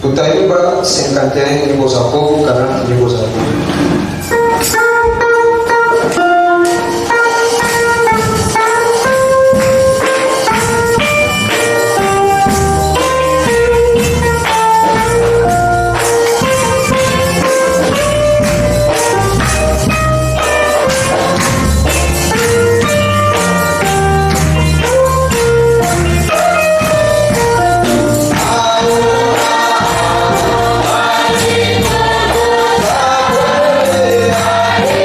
Tutaimba 51 nyimbo za wokovu kana nyimbo za wokovu. Yeah.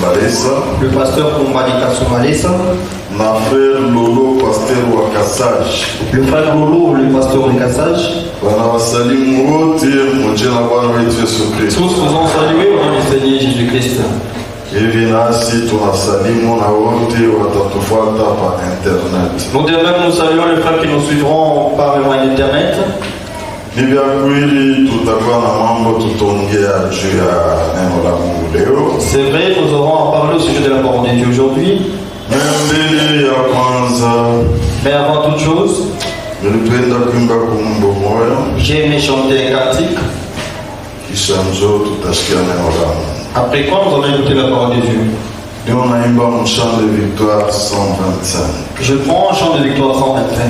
Kasumbalesa, le pasteur Kumbali Kasumbalesa, na frère Lolo, pasteur wa Kasaj. le frère Lolo, le pasteur de Kassage. Wanawasalimu wote mjina Bwana wetu Yesu Kristo. Tous faisons saluer au nom du Seigneur Jésus-Christ. Hivi nasi tunasalimu na wote watatufuata pa internet. Nous de même nous saluons les frères qui nous suivront par le moyen d'internet. Ni vya kweli tutakuwa na mambo tutaongea juu ya neno la Mungu leo. C'est vrai, nous aurons à parler au sujet de la parole de Dieu aujourd'hui. Mbele ya kwanza, Mais avant toute chose, nilipenda kuimba kumbo moyo, j'ai aimé chanter un cantique. kisha njo tutasikia neno la Mungu. Après quoi, nous allons écouter la parole de Dieu. Leo naimba mchant de victoire 125. Je prends un chant de victoire 125.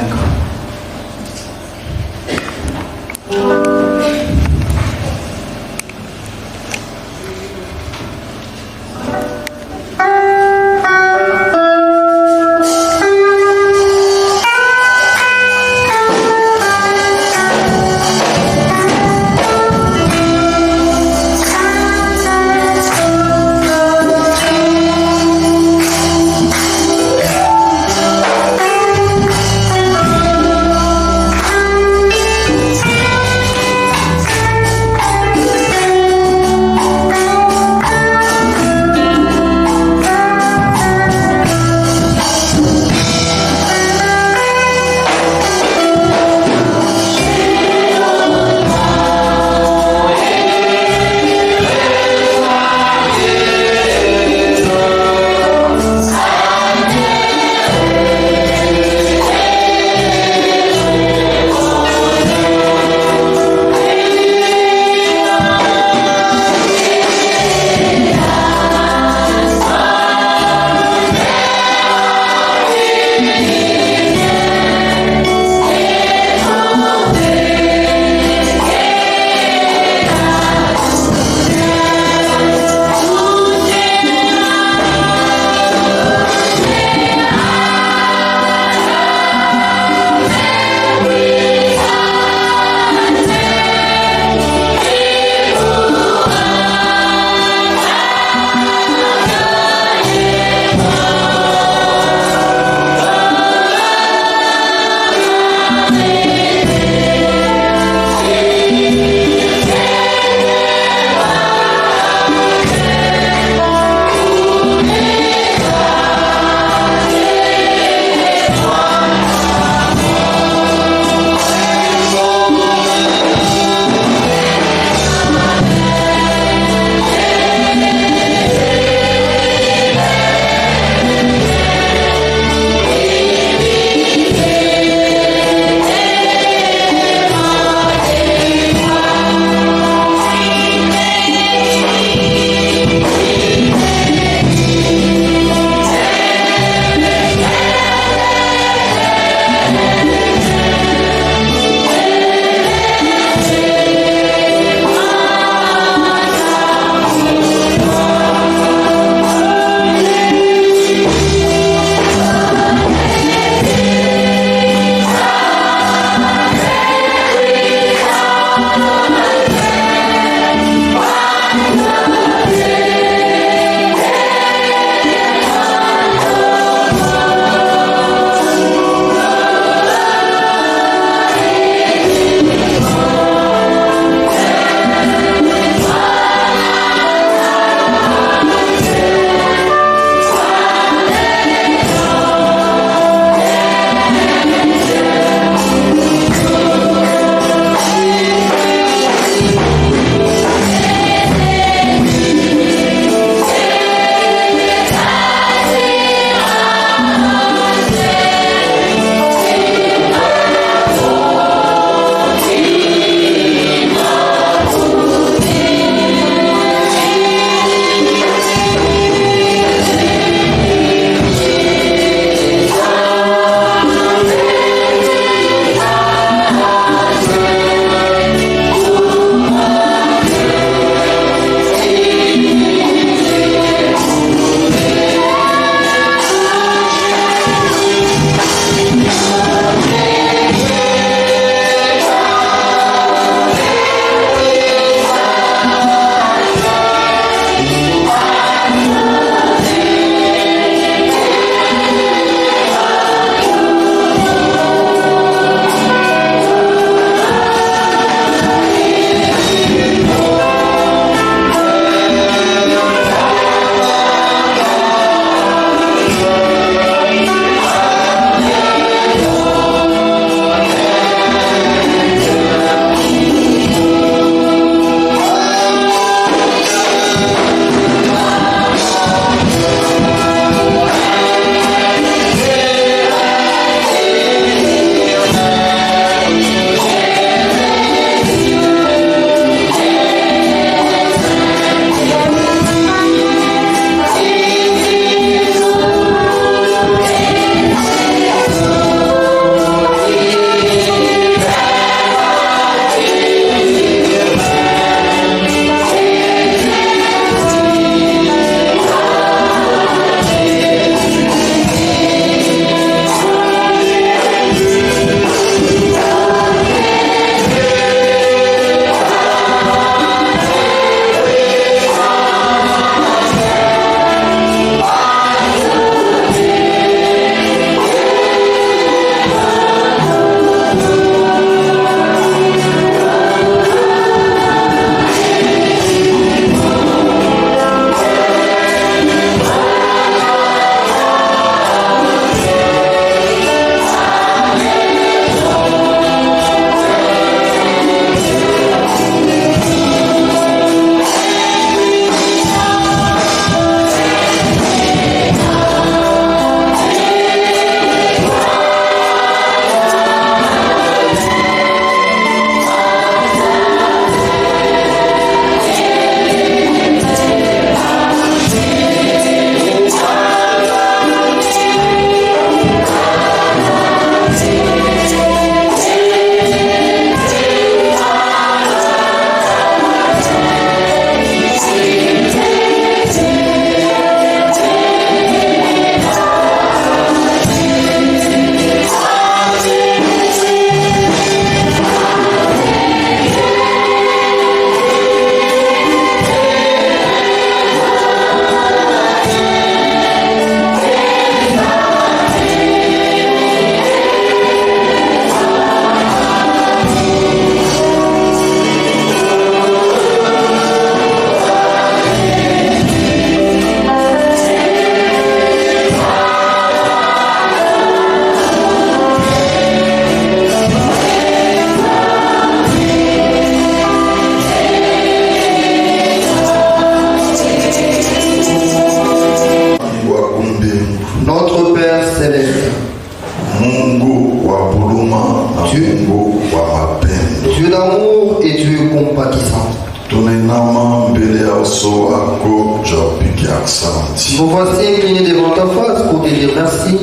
voici incliné devant ta face pour te dire merci.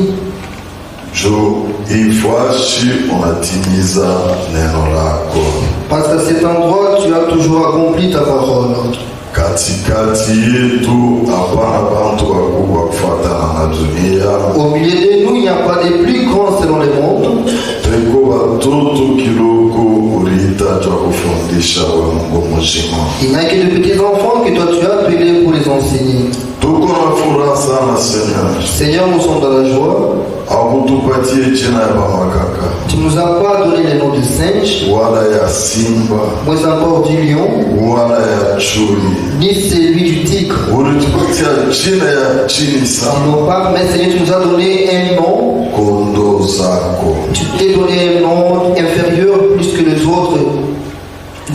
Ifuashi unatimiza neno lako Parce qu'à cet endroit, tu as toujours accompli ta parole. katikati yetu. Hapana bantu wakubwa kufuatana na dunia. Au milieu de nous, il n'y a pas de plus grands selon le monde. Teko watoto kiloko ulihitajwa kufundisha we Mungu mzima. Il n'y a que de petits enfants que toi tu as appelés pour les enseigner. Tuko na furaha sana Seigneur. Seigneur, nous sommes dans la joie. Hakutupatie jina ya bamakaka Tu nous as pas donné les noms de singe, wala ya simba moins encore du lion, wala ya chui. ni celui du tigre. Ulitupatia jina ya chini Ils sana, n'ont pas, mais Seigneur, tu nous as donné un nom. kondoo zako. Tu t'es donné un nom inférieur plus que les autres.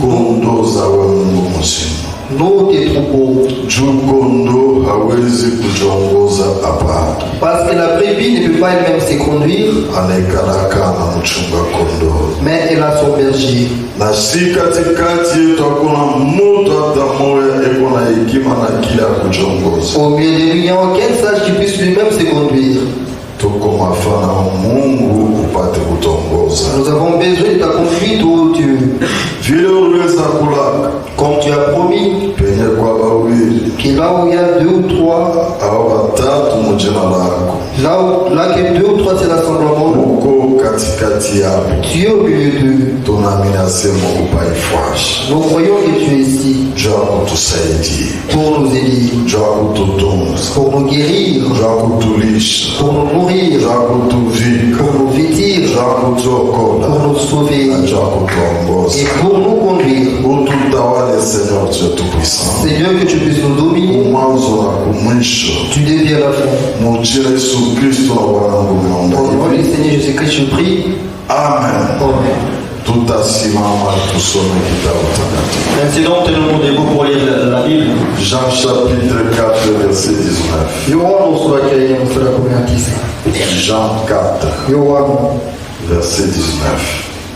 Kondoo za we Mungu mzima. Nous, tes troupeaux. Juu kondoo hawezi kujiongoza hapa, Parce que la brebis ne peut pas elle-même se conduire, anaekalaka na mchunga kondoo. mais elle a son berger. Na si katikati yetu hakuna mtu hata moya eko na hekima na kile ya kujiongoza. Au milieu de nous, il n'y a aucun sage qui puisse lui-même se conduire. Tuko mafana Mungu upate kutongoza. Nous avons besoin de ta conduite, ô Dieu. Vile uliweza kulaka Comme tu as promis, penye kwa wawili que là où il y a 2 ou 3, au watatu mujina lako, là que 2 ou 3 c'est l'assemblement, uko katikati yapo. tu es au milieu d'eux. Tunaamini asema upaifuashi Nous croyons que tu es ici juu ya kutusaidia, pour nous aider, juu ya kututunza, pour nous guérir, juu ya kutulisha, pour nous juu nourrir, ya kutuvika, pour nous juu vêtir, ya kutuokola pour nous sauver na juu ya kutuongoza. et pour nous conduire. Ututawale Seigneur Dieu Tout-Puissant, Seigneur, que tu puisses nous dominer mwanzo na kumwisho. du début à la fin. Mujina Yesu Kristo na Bwana wangu Au nom naomba. du Seigneur Jésus-Christ, je prie. Amen. Amen. Tutasimama tusome kitabu takatifu. Ainsi donc, tenons-nous debout pour lire la Bible. Jean chapitre 4 verset 19. Yohana sura ya 4 mstari wa 19. Jean 4 Yohana verset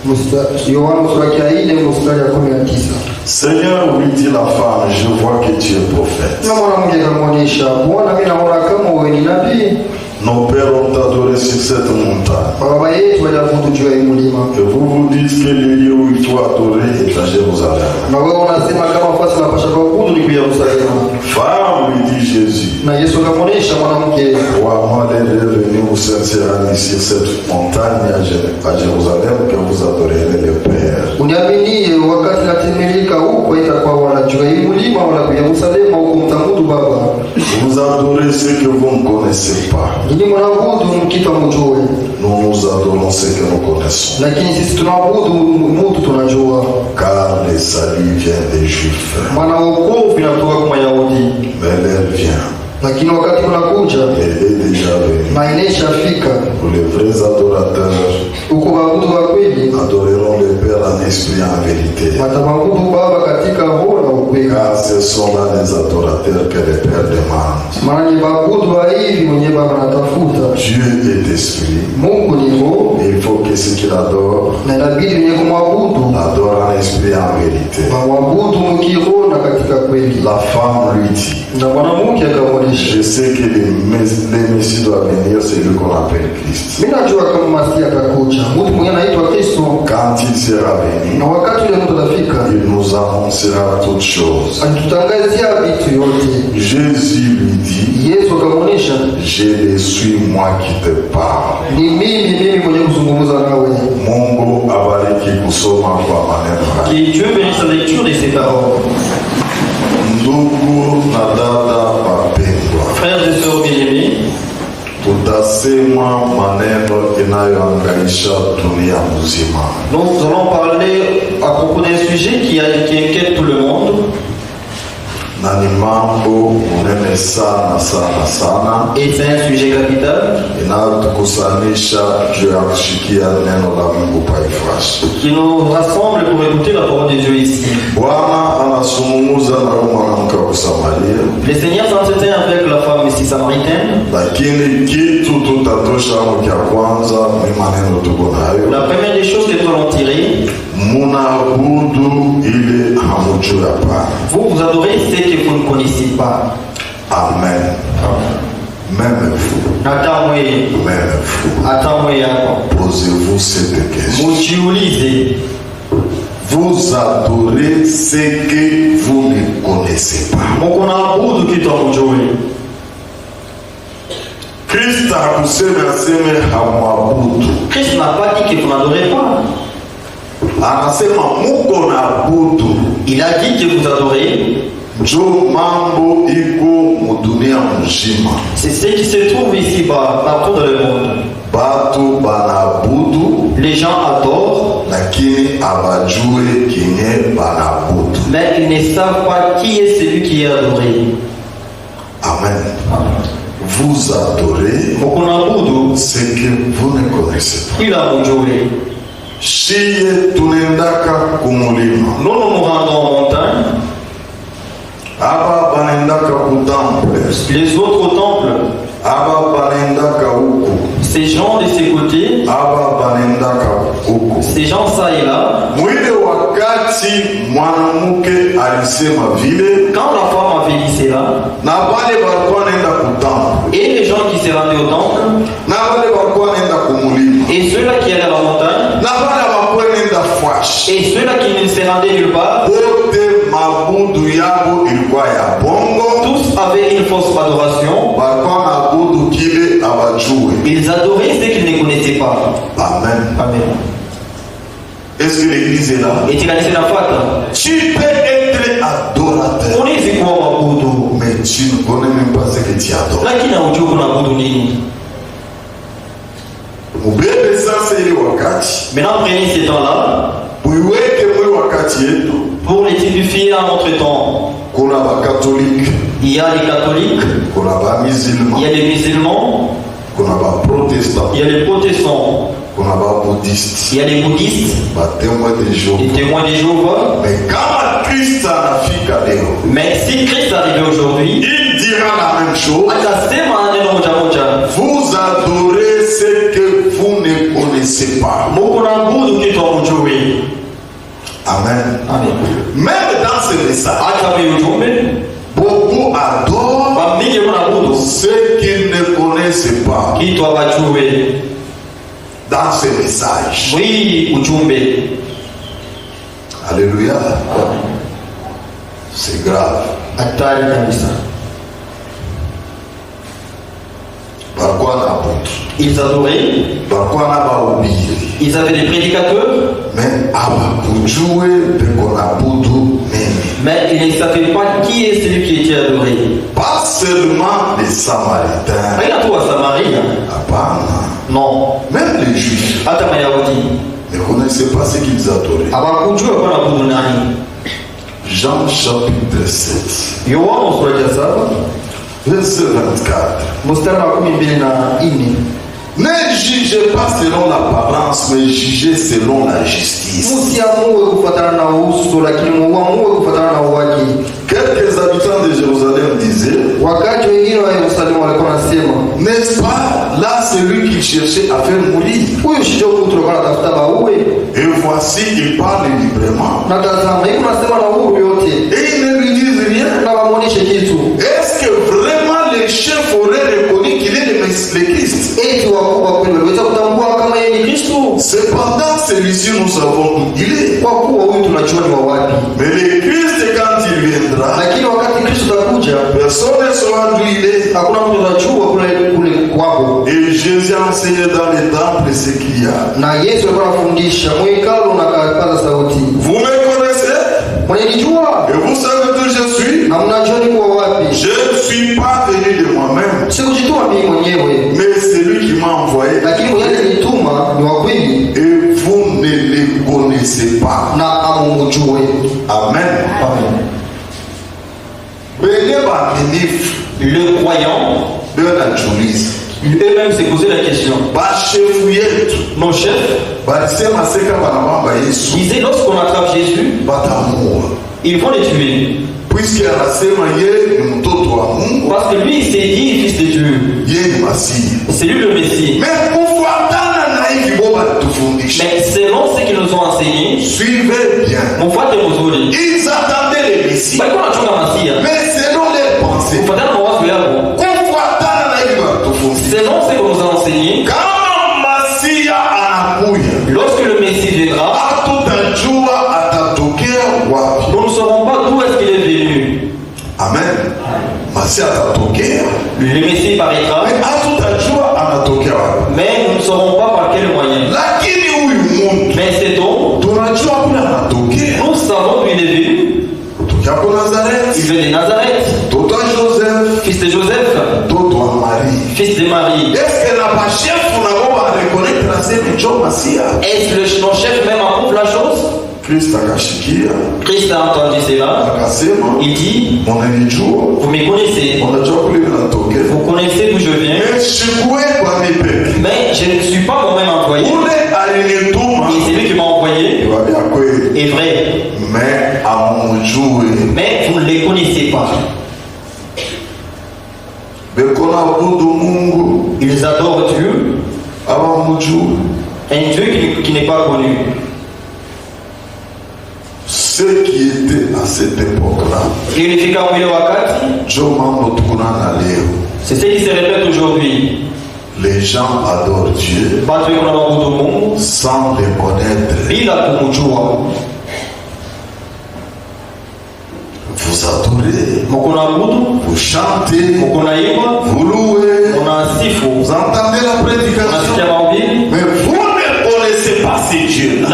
19. Yohana sura ya 4 mstari wa 19. Seigneur lui dit la femme, je vois que tu es prophète. Na mwanamke akamwonyesha, Bwana, mimi naona kama wewe ni nabii. Nos pères ont adoré sur cette montagne. Baba yetu waliabudu juu ya hii mlima. Et vous vous dites que le lieu où il faut adorer est à Jérusalem. Na wewe unasema kama fasi napasha kuabudu ni kwa Yerusalemu. Femme, lui dit Jésus, Na Yesu akamwonyesha mwanamke, crois-moi, elle est venue vous servir ici cette montagne à Jérusalem que vous adorerez le Père. uniaminie wakati natimilika huko itakuwa wala juu ya hii mlima wala kwa Yerusalemu huko mtamudu Baba. Vous adorez ce que vous ne connaissez pas. Nyinyi mnaabudu mkitu mjue. Nous adorons ce que nous connaissons. Lakini sisi tunaabudu mtu tunajua. Car le salut vient des Juifs. Maana wokovu inatoka kwa Wayahudi. Mais l'heure vient. Lakini wakati unakuja Elle est déjà venue. na ineshafika Pour les vrais adorateurs, huko waabudu wa kweli adoreront le Père en esprit et en vérité. watamwabudu Baba katika roho na ukweli. Car ce sont là les adorateurs que le Père demande. Maana ni waabudu wa hivi mwenye Baba anatafuta. Dieu est esprit. Mungu ni roho Et il faut que ceux qui l'adorent na inabidi wenye kumwabudu l'adorent en esprit et en vérité. wamwabudu mkiroho na katika kweli. La femme lui dit, Na mwanamke akamwonyesha, je sais que le Messie doit venir, c'est lui qu'on appelle Christ. mimi najua kama Masia atakuja, mtu mwingine anaitwa Kristo, Quand il sera venu, na wakati ule mtu atafika il nous annoncera toutes choses. atutangazia vitu yote. Jésus lui dit, Yesu akamwonyesha, je le suis moi qui te parle. ni mimi mwenye kuzungumza nawe. Mungu abariki kusoma kwa maneno haya. Que Dieu bénisse la lecture de ces paroles. Ndugu na dada wapendwa, Frères et sœurs bien-aimés, tutasema maneno inayoangaisha dunia mzima. nous allons parler à propos d'un sujet qui inquiète tout le monde. Na ni mambo munene sana sana sana, Et c'est un sujet capital inayotukusanisha juu ya kushikia neno la Mungu paifuasi. qui nous rassemble pour écouter la parole de Dieu ici. Bwana anazungumza na huyu mwanamke wa Samaria, Le Seigneur s'entretient avec la femme ici samaritaine. lakini kitu tutatosha mkia kwanza ni maneno tuko nayo. La première des choses que nous allons tirer, Munaabudu ile hamujua hapana. vous adorez ce que vous ne connaissez pas. Amen. Amen. même vous, posez-vous cette question. Vous adorez ce que vous ne connaissez pas. Christ a kusema hamwabudu. Christ n'a pas dit que vous n'adorez pas. Anasema muko naabudu. Il a dit que vous adorez. Njo mambo iko mudunia mzima. C'est ce qui se trouve ici partout dans le monde. Batu banaabudu. Les gens adorent. Lakini abajue kinye banaabudu. Mais ils ne savent pas qui est celui qui est adoré. Amen. Vous adorez ce que vous ne connaissez pas. Shiye tunendaka kumulima. Nous nous rendons en montagne. Aba banendaka ku temple. Les autres au temple. Aba banendaka huku. Ces gens de ces côtés. Aba banendaka huku. Ces gens ça et là. Mwile wakati mwanamke alisema vile. Quand la femme avait dit cela. Na bale balikuwa nenda ku temple. Et les gens qui se rendaient au temple. Na bale balikuwa nenda kumulima. Et ceux-là qui allaient à la montagne. Na bale balikuwa nenda fash. Et ceux-là qui ne se rendaient nulle part. Bote mabudu yabo ilikuwa ya bongo. Tous avaient une fausse adoration. Balikuwa mabudu kile abajue. Ils adoraient ce qu'ils ne connaissaient pas. Amen. Amen. Est-ce que l'église est là? Et tu la fête. Tu peux être adorateur. On est vu quoi mabudu. Mais tu ne connais même pas ce que tu adores. Lakini hujui kuna mabudu nini. Mubebe sasa ile wakati. Maintenant prenez ce temps-là. Uiweke mwe wakati yetu. Pour les typifier à notre temps. Kuna ba catholique. Il y a les catholiques. Kuna ba musulmans. Il y a les musulmans. Kuna ba protestants. Il y a les protestants. Kuna ba bouddhistes. Il y a les bouddhistes. Ba témoins de Jéhovah. Les témoins de Jéhovah. Mais quand Christ anafika leo. Mais si Christ arrivait aujourd'hui. Il dira la même chose. Atasema neno moja moja. Vous adorez ce que vous ne connaissez pas. Mukunabudu kitu hamjui. Amen. Amen. Même dans ce message, beaucoup adorent ceux qui ne connaissent pas. Dans ce message. Oui, ujumbe. Alléluia. C'est grave. Hatari kabisa. Barkuwa na abudu. Ils adoraient. Barkuwa na bahubiri. Ils avaient des prédicateurs. Mais abakujue peko na abudu nini. Mais ils ne savaient pas qui est celui qui était adoré. Pas seulement les Samaritains. Rien à toi, Samarie. Apana. Non. Même les Juifs. Hata Mayahudi. Ne connaissaient pas ce qu'ils adoraient. Abakujue kwa abudu nani. Jean chapitre 7. Yohana sura ya 7. Verset 24. Mstari wa 12. Ne jugez pas selon l'apparence, mais jugez selon la justice. Quelques habitants de Jérusalem disaient, n'est-ce pas là celui qui cherchait à faire mourir? Et voici, il parle librement. Et ils ne lui disent rien. Est-ce que vraiment les chefs auraient reconnu qu'il est le Christ? Cependant, celui-ci, nous savons où il est. Mais le Christ, quand il viendra, personne ne saura d'où il est. Et Jésus a enseigné dans les temples ce qu'il y a. Vous me connaissez? Et vous savez d'où je suis? Je ne suis pas venu de moi-même, mais c'est lui qui m'a envoyé. Et vous ne les connaissez pas. Amen. Le croyant, eux-mêmes s'est posé la question. Nos chefs disaient lorsqu'on attrape Jésus, ils vont les tuer. Parce que lui il s'est dit fils de Dieu. C'est lui le Messie. Mais selon ce qu'ils nous ont enseigné, suivez bien. Ils attendaient le Messie. Mais selon leurs pensées, selon ce qu'on nous a enseigné, lorsque le Messie viendra, nous ne saurons pas d'où est-ce qu'il est venu. Amen. Le Messie paraîtra, mais nous ne saurons pas par quel moyen. Mais cet homme, nous savons d'où il est venu. Il vient de Nazareth, fils de Joseph, fils de Marie. Est-ce que nos chefs même approuve la chose? Christ a entendu cela. Il dit, vous me connaissez, vous connaissez d'où je viens, mais je ne suis pas moi-même envoyé. Et c'est lui qui m'a envoyé est vrai, mais vous ne les connaissez pas. Ils adorent Dieu, un Dieu qui n'est pas connu. Ce qui était à cette époque-là, c'est ce qui se répète aujourd'hui. Les gens adorent Dieu sans les connaître. Vous adorez, vous chantez, vous louez, vous entendez la prédication, mais vous ne connaissez pas ces dieux-là.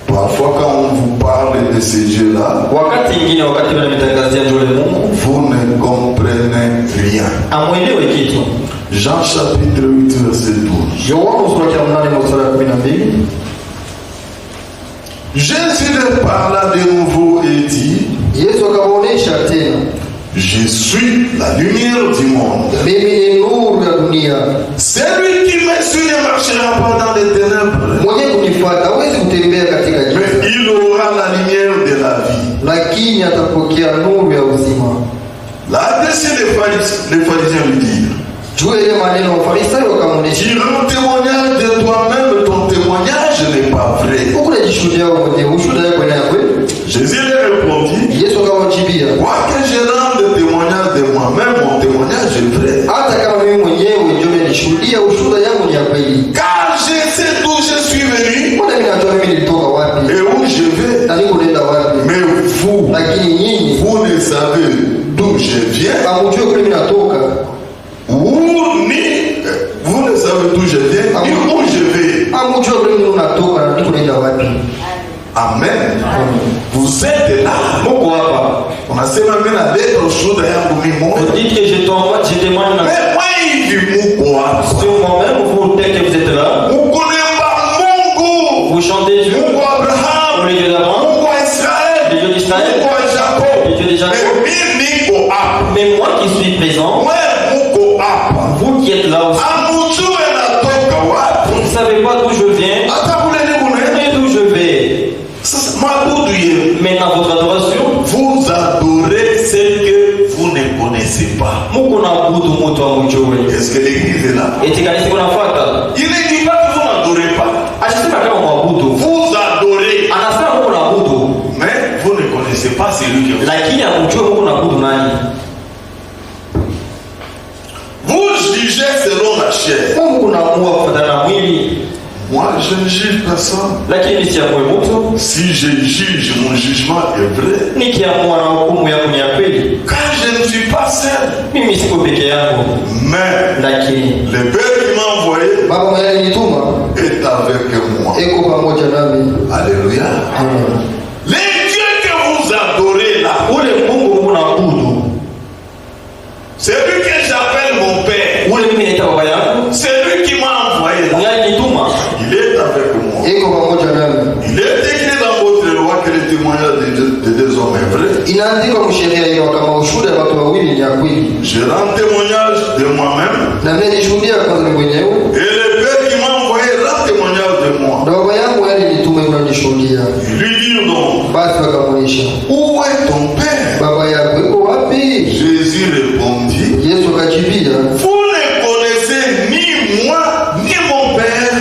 Parfois, quand on vous parle de ces dieux-là, vous ne comprenez rien. Jean chapitre 8, verset 12. Jésus leur parla de nouveau et dit, je suis la lumière du monde. Celui qui me suit ne marchera pas dans les ténèbres, mais il aura la lumière de la vie. Là-dessus, les pharisiens lui dirent, tu rends témoignage de toi-même, ton témoignage n'est pas vrai. Jésus leur répondit, quoique je rende témoignage de moi-même, mon témoignage est vrai. Car je sais d'où je suis venu et où je vais. Mais vous ne savez d'où je viens. Vous ne savez d'où je viens ni où je vais. Amen. Vous êtes là. On a sema mimi na leta ushuhuda yangu mimi moja. Vous dites que je témoigne. Mais moi hivi muko hapa. Si moi-même vous dites que vous êtes là. Mukunemba Mungu. Vous chantez Dieu. Mungu Abraham. Le Dieu d'Abraham. Mungu Israël. Le Dieu d'Israël. Mungu Jacob. Le Dieu de Jacob. Mais moi qui suis présent. Vous qui êtes là aussi. Vous ne savez pas d'où je viens. Et d'où je vais. Maintenant, votre adoration, vous adorez celle que vous ne connaissez pas. Est-ce que l'église est là? Il ne dit pas que vous n'adorez pas. Vous adorez. Mais vous ne connaissez pas celui qui vous. Vous jugez selon la chair. Moi, je ne juge personne. Si je juge, mon jugement est vrai. Car je ne suis pas seul. Mais le Père qui m'a envoyé est avec moi. Alléluia. Les dieux que vous adorez là, c'est lui que j'appelle mon Père. C'est lui qui m'a envoyé là. Il est avec moi. Il est écrit dans votre loi que le témoignage de deux hommes est vrai. Je rends témoignage de moi-même. Et le Père qui m'a envoyé rend témoignage de moi. Il lui dit donc, où est ton Père? Jésus répondit, vous ne connaissez ni moi ni mon Père.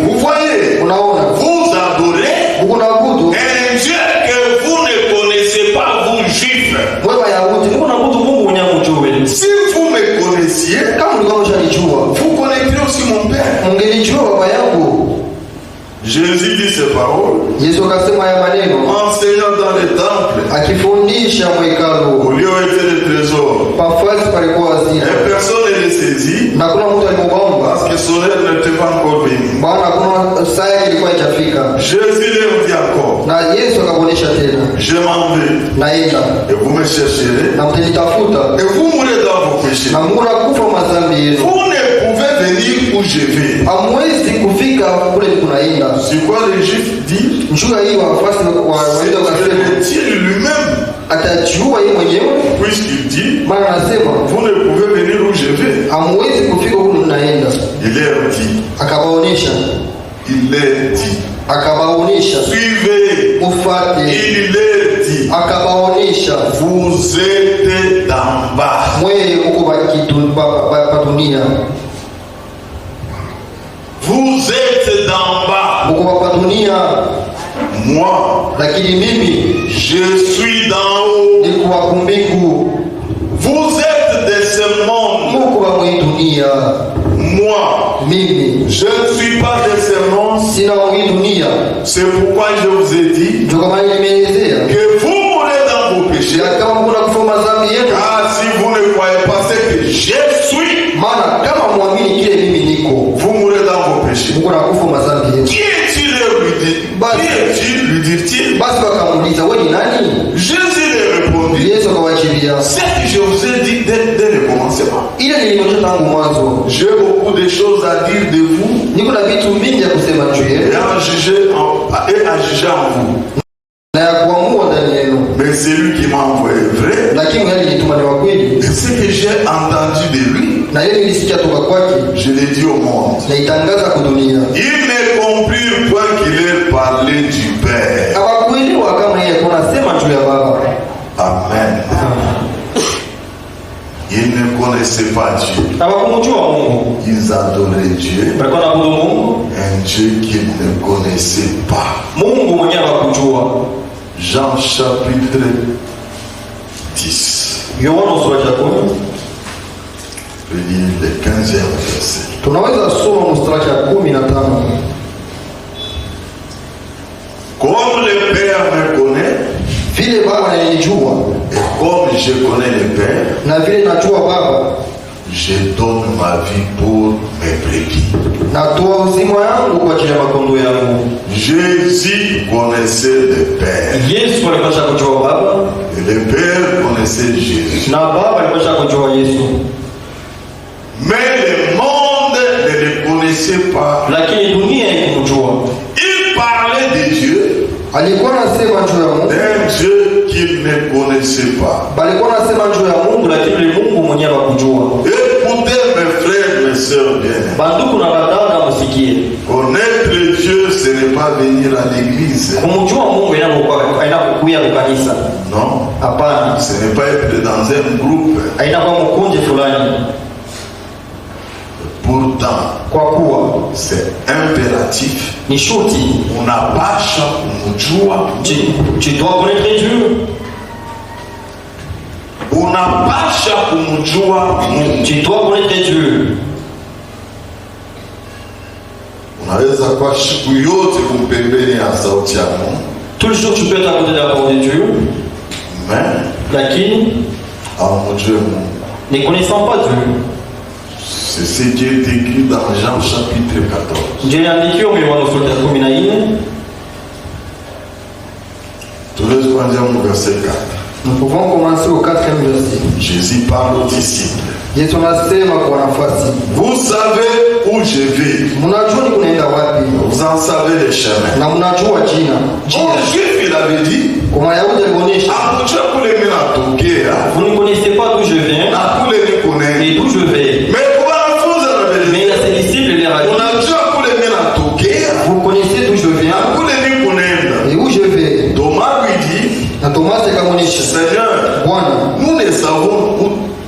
Vous voyez, vous adorez un Dieu que vous ne connaissez pas Jésus dit ces paroles. Yesu akasema haya maneno Enseignant dans les temples. Akifundisha mwekalo. Au lieu où étaient les trésors. Pafasi palikuwa hazina. Et personne ne les saisit. Na kuna mtu alimwomba. Parce que son heure n'était pas encore venue. Maana kuna saa ilikuwa haijafika. Jésus leur dit encore. Na Yesu akabonesha tena. Je m'en vais. Naenda. Et vous me chercherez. Na mtanitafuta. Et vous mourrez dans vos péchés. Na mnakufa madhambi yenu. Vous ne pouvez venir où je vais. Hamwezi kufika kule kunaenda. C'est quoi le Juif dit? Njua hii wafasi waenda wakasema. C'est lui-même. Atajua yeye mwenyewe. Puisqu'il dit. Maana anasema. Vous ne pouvez venir où je vais. Hamwezi kufika kule mnaenda. Il leur dit. Akabaonesha. Il leur dit. Akabaonesha. Suivez. Mufate. Il leur dit. Akabaonesha. Vous êtes d'en bas. Mwe uko pa dunia. Vous êtes d'en bas. Uko pa dunia. Moi. Lakini mimi. Je suis d'en haut. Niko kwa mbingu. Vous êtes de ce monde. Muko pa mwe dunia. Moi. Mimi. Je ne suis pas de ce monde. Sina mwe dunia. C'est pourquoi je vous ai dit. Que vous mourrez dans vos péchés. Car si vous ne croyez pas ce que je suis. Vous mourrez dans vos péchés. Qui est-il lui dit-il? Jésus lui répondit. C'est que je vous ai dit dès le commencement. J'ai beaucoup de choses à dire de vous. Et à juger en vous. Mais c'est lui qui m'a envoyé vrai. Et ce que j'ai entendu de lui, je l'ai dit au monde. Ils ne comprirent point qu'il ait parlé du Père. Amen. Ils ne connaissaient pas Dieu. Ils adoraient Dieu. Un Dieu qu'ils ne connaissaient pas. Jean chapitre 10. Je vais lire le 15e verset. Comme le Père me connaît, et comme je connais le Père, je donne ma vie pour mes brebis. Jésus connaissait le Père. Et le Père connaissait Jésus. Mais le monde ne le connaissait pas. Il parlait de Dieu. D'un Dieu qu'il ne connaissait pas. Écoutez mes frères, mes sœurs bien. Connaître Dieu, ce n'est pas venir à l'église. Non. Ce n'est pas être dans un groupe. Pourtant, c'est impératif. On n'a pas tu dois connaître Dieu. On n'a pas tu dois connaître Dieu. Unaweza kwa siku yote kumpembeni ya sauti ya Mungu. Tout le jour tu peux être à côté de la parole de Dieu. Mais lakini hawamjui Mungu. Ne connaissant pas Dieu. C'est ce qui est écrit dans Jean chapitre 14. Ndiyo inaandikiwa kwenye Yohana sura ya 14. Tunaweza kuanzia verset 4. Nous pouvons commencer au 4e verset. Jésus parle aux disciples. Yesu anasema kwa nafasi. Vous savez où je vais. Mnajua ni kunaenda wapi. Vous en savez les chemins. Na mnajua jina. Au Juif il avait dit. Kwa Wayahudi alionyesha. Hamjua kule mimi natokea. Vous ne connaissez pas d'où je viens. Na kule niko et d'où je vais. Mais kwa wanafunzi anabeleza. Mais à ses disciples les a dit. Unajua kule mimi natokea. Vous connaissez d'où je viens. Na kule niko nenda. Et où je vais. Thomas lui dit. Na Thomas akamwonyesha. Seigneur. Bwana. Nous ne savons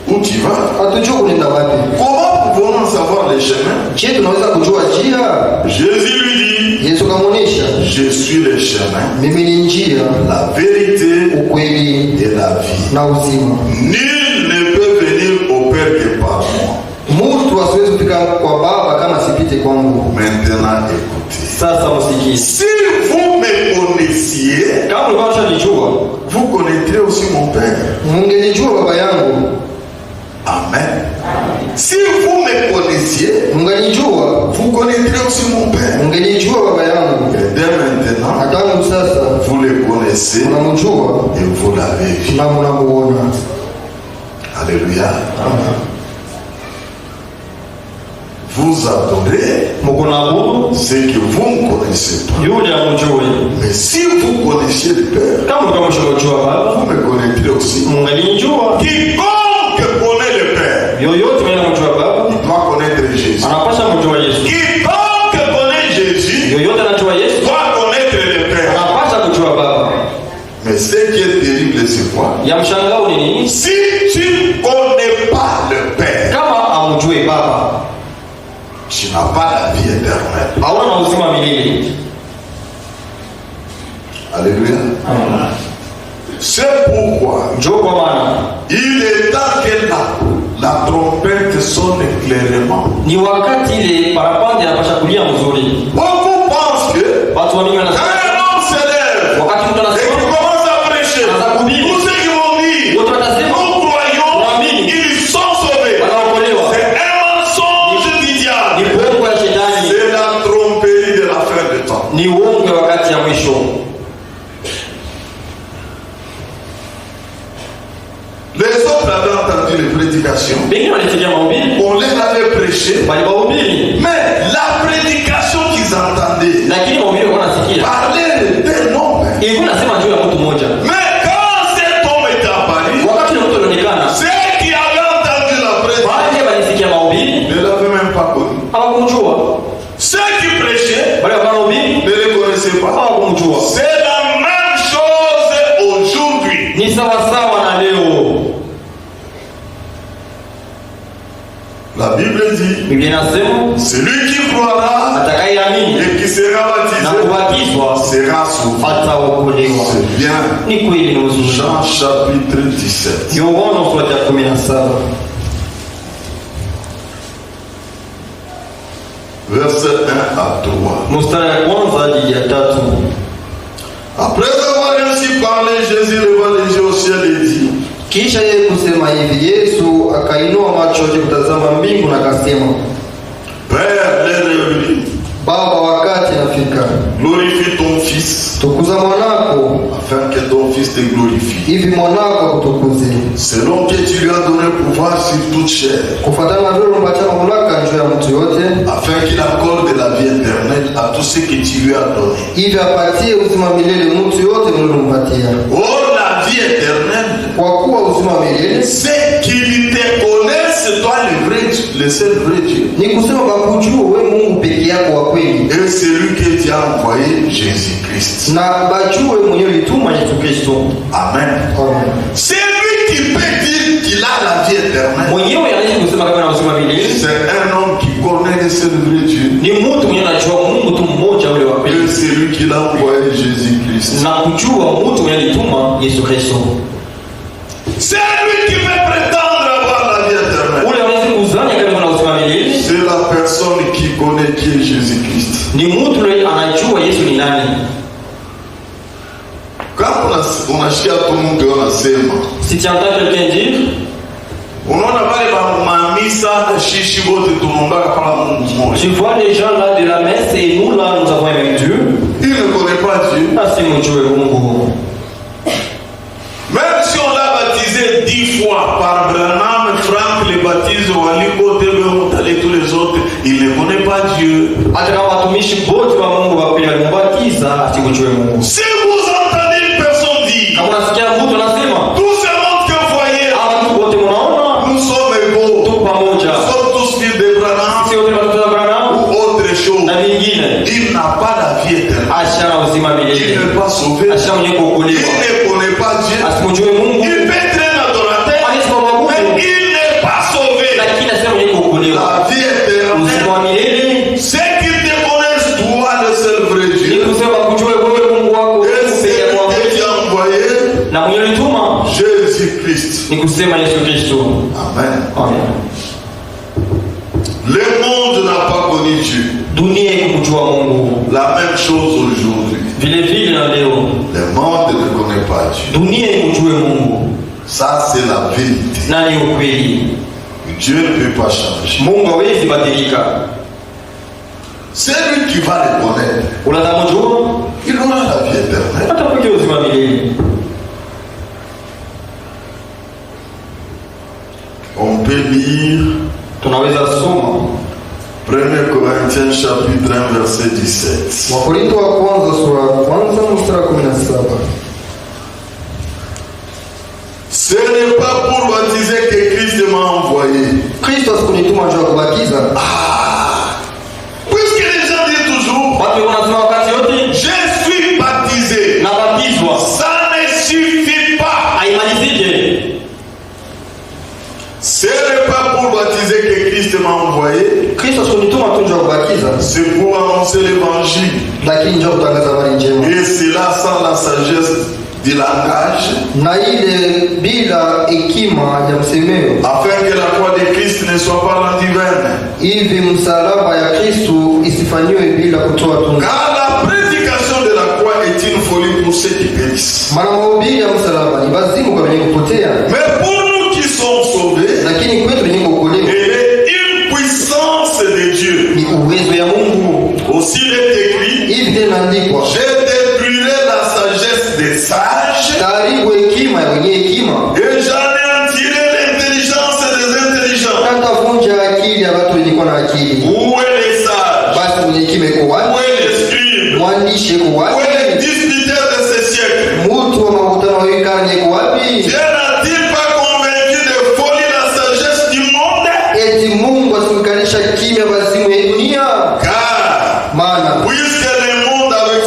où tu vas. Hatujui unaenda wapi. Comment pouvons-nous savoir les chemins? Je tunaweza kujua njia. Jésus lui dit. Yesu akamwonyesha. Je suis le chemin. Mimi ni njia. La vérité. Ukweli. Et la vie. Na uzima. Nul ne peut venir au Père que par moi. Mtu asiwezi kufika kwa Baba kama sipite kwangu. Maintenant écoutez. Si vous me connaissiez, vous connaîtrez aussi mon Père. Amen. Si vous me connaissiez, vous connaîtrez aussi mon Père. Et dès maintenant, vous le connaissez et vous l'avez vu. Alléluia. Vous adorez ce que vous ne connaissez pas. Mais si vous connaissiez le Père, vous me connaîtrez aussi. Quiconque connaît le Père, il doit connaître Jésus. Quiconque connaît Jésus doit connaître le Père. Mais ce qui est terrible, c'est quoi? Si tu ne connais pas le Père, tu n'as pas la vie éternelle. Alléluia. C'est pourquoi il est temps que la trompette sonne clairement. Beaucoup pensent que quand un homme s'élève et qu'il commence à prêcher, tous ceux qui vont dire nous croyons, ils sont sauvés. C'est un mensonge du diable. C'est la tromperie de la fin de temps. Les autres avaient entendu les prédications. On les avait prêchées. Mais la prédication qu'ils entendaient parlait d'un homme. Mais quand cet homme est apparu, ceux qui avaient entendu la prédication ne l'avaient même pas connu. Ceux qui prêchaient ne les connaissaient pas. C'est la même chose aujourd'hui. La Bible dit, celui qui croira et qui sera baptisé sera sauvé. C'est bien. Jean chapitre 17. Verset 1 à 3. Après avoir ainsi parlé, Jésus leva les yeux au ciel et dit, Kisha yeye kusema hivi, Yesu akainua macho yake kutazama mbingu na akasema, Père, l'heure, Baba, wakati nafika, glorifie ton fils, tukuza mwanako, afin que ton fils te glorifie, hivi mwanako akutukuze, selon que tu lui as donné pouvoir sur toute chair, kufuatana na vile umpatia mamlaka juu ya mtu yote, afin qu'il accorde la vie éternelle à tous ceux que tu lui as donné. Hivi apatie uzima milele mtu yote mlilompatia. Oh, la vie éternelle, kwa kuwa uzima milele, c'est qu'il te connaisse toi le seul vrai Dieu. Ni kusema bakujue wewe Mungu pekee yako wa kweli. Et c'est lui que tu as envoyé, Jésus-Christ. Na bajue mwenyewe lituma Yesu Kristo. Amen. Amen. C'est lui qui peut dire qu'il a la vie éternelle. Mwenyewe anaweza kusema kama na uzima milele. C'est un homme qui connaît le seul vrai Dieu. Ni mtu mwenye anajua Mungu tu mmoja ule wa kweli. Et c'est lui qui l'a envoyé, Jésus-Christ. Na kujua mtu mwenye lituma Yesu Kristo. C'est lui qui peut prétendre avoir la vie éternelle. Ule anaweza kuzania kama na uzima milele. C'est la personne qui connaît qui est Jésus-Christ. Ni mtu yule anajua Yesu ni nani. Quand on a chié à tout le monde on a sema. Si tu entends quelqu'un dire, unaona pale ba mamisa shishi bote tunaomba kama Mungu mmoja. Tu vois les gens là de la messe et nous là nous avons un même Dieu. Il ne connaît pas Dieu. Asi mjue Mungu. Même si on l'a baptisé 10 fois par Branham, Frank le baptise Waliko, Tele, tous les autres, il ne connaît pas Dieu. Si vous entendez une personne dire, tout ce monde que vous voyez, nous sommes égaux, nous sommes tous fils de Branham ou autre chose, il n'a pas la vie éternelle. Il n'est pas sauvé. Il ne connaît pas Dieu. Il peut être un adorateur, mais il n'est pas sauvé. La vie éternelle, c'est qu'il te connaisse toi le seul vrai Dieu. Et c'est lui qui a envoyé Jésus-Christ. Amen. Le monde n'a pas connu Dieu. Dunia ikumjua Mungu. La même chose aujourd'hui. Vile vile na leo. Le monde ne connaît pas Dieu. Dunia ikumjue Mungu. Ça c'est la vérité. Nani ukweli? Dieu ne peut pas changer. Mungu hawezi badilika. C'est lui qui va le connaître. Unatamjua? Il aura la vie éternelle. Atapokea uzima milele. On peut lire tunaweza soma 1 Corinthiens chapitre 1 verset 17. Wakorintho wa kwanza sura ya kwanza mstari wa 17. Ce n'est pas pour baptiser que Christ m'a envoyé. Kristo asikunituma juu ya kubatiza. Puisque les gens disent toujours, watu wanasema wakati yote, je suis baptisé. nabatizwa. Ça ne suffit pas. Haimalizike. Ce n'est pas pour baptiser que Christ m'a envoyé. Kristo asikunituma tu juu ya kubatiza. C'est pour annoncer l'évangile. Lakini njoo kutangaza habari njema. Et cela sans la sagesse du langage. Na ile bila hekima ya msemeo. Afin que la croix de Christ ne soit pas rendue vaine. Hivi msalaba ya Kristo isifanywe bila kutoa tunda. Car la prédication de la croix est une folie pour ceux qui périssent. Maana mahubiri ya msalaba ni bazimu kwa wenye kupotea. Mais pour nous qui sommes sauvés, lakini kwetu wenye kuokolewa elle est une puissance de Dieu. ni uwezo ya Mungu. Aussi il est écrit, Hivi tena andikwa, je détruirai la sagesse des sages taharibu hekima ya wenye hekima, et j'anéantirai l'intelligence des intelligents. natavunja akili ya watu wenye kuwa na akili. Où est les sages? Basi mwenye hekima iko Où wapi? est les scribes? Mwandishi iko Où est wapi? les disputeurs de ce siècle? Mtu wa makutano wa hii karne iko wapi? Dieu n'a-t-il pas convaincu de folie la sagesse du monde? Eti Mungu asimkalisha kimya bazimu ya dunia? Car, Maana puisque le monde avec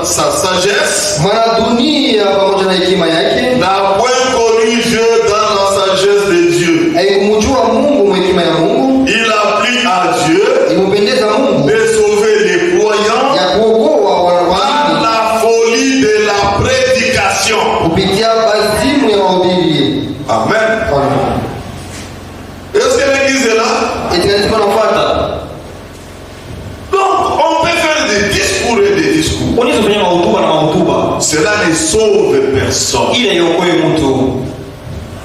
sa sagesse maana dunia pamoja na hekima yake n'a point connu Dieu dans la sagesse de Dieu, haikumjua Mungu mwa hekima ya Mungu, il a plu à Dieu imupendeza Mungu de sauver les croyants ya kuokoa par waamini la folie de la prédication. kupitia bazimu ya mahubiri. Amen. Est-ce que l'église est là? Eti katika nafuata Donc, on peut faire des discours et des discours. unaweza kufanya mahutuba na mahutuba, Cela ne sauve personne. ile iokoe mtu.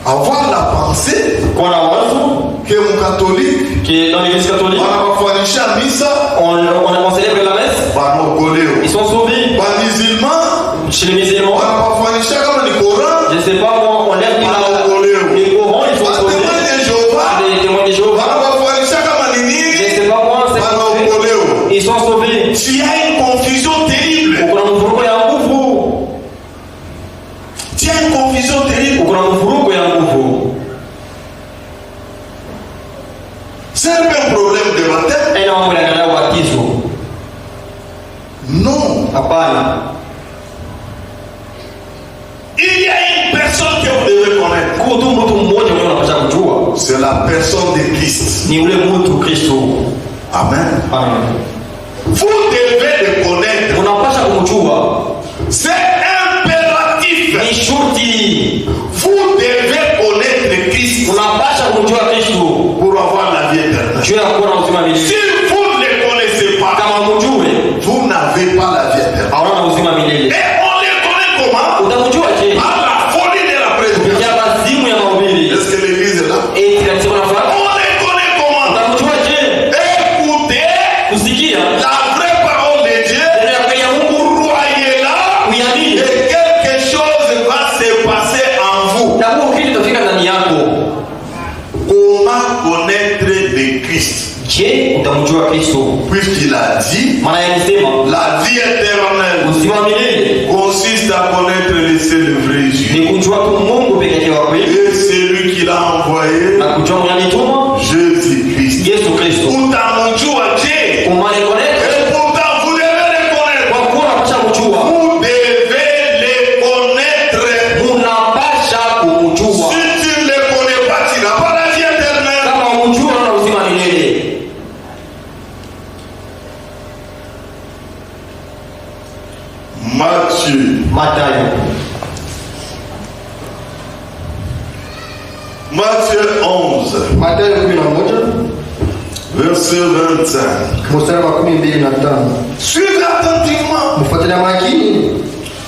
Avoir la pensée Kwa na wazo que mon catholique que dans l'église catholique wanawafanisha misa on célèbre la messe, wanaokolewa. ils sont sauvés. Musulman Chez les musulmans, wanawafanisha kama ni Koran je sais pas moi, on lève les Corans, ils sont sauvés. watemwe de Jehova Les témoins de Jéhovah, wanawafanisha kama ni je nini sais pas moi, c'est wanaokolewa. ils sont sauvés. Tu as une confusion terrible. Kuna mvurugo ya nguvu, Tu as une confusion terrible. kuna mvurugo ya nguvu. C'est un problème de baptême? Aina mambo yanaangalia ubatizo? Non. Hapana. Il y a une personne que vous devez connaître. Kwa tu mtu mmoja mwenye unapaswa kujua, C'est la personne de Christ. ni ule mtu Kristo. Amen. Amen. Vous devez le connaître. Unapaswa kumjua, C'est impératif. ni shurti. Vous devez connaître Christ Unapaswa kumjua Kristo pour avoir la vie éternelle. juu ya kuwa na uzima Si milele. vous ne le connaissez pas, Kama mjue, vous n'avez pas la vie éternelle. hauna uzima milele. Et on le connaît comment? Utamjua je? Par la folie de la prédication. Kupitia bazimu ya mahubiri. Est-ce que l'église est là? Eti katika nafasi, On le connaît comment? utamjua je? Écoutez Kusikia la vraie parole de Dieu. neno ya kweli ya Mungu, Croyez-la. kuiamini, Et quelque chose va se passer en vous. na huo kitu utafika ndani yako. Comment connaître le Christ? Je, utamjua Kristo? Puisqu'il a dit, Maana yalisema la vie éternelle uzima milele consiste à connaître le seul vrai Dieu. ni kujua tu Mungu peke yake wa kweli Et c'est lui qui l'a envoyé, na kujua mwenye alituma Jésus-Christ. Yesu Kristo. Utamjua je? Kumani connect Et pourtant vous devez le connaître. kwa kuwa unapasha kujua, Vous devez le connaître. unapasha kumjua. Si tu ne le connais pas, tu n'as pas la vie éternelle. Kama umjua na uzima milele. Mathayo Matthieu 11, Mathayo 11 Verset 25. Mstari wa 25. Suivez attentivement. Mfuatilie makini.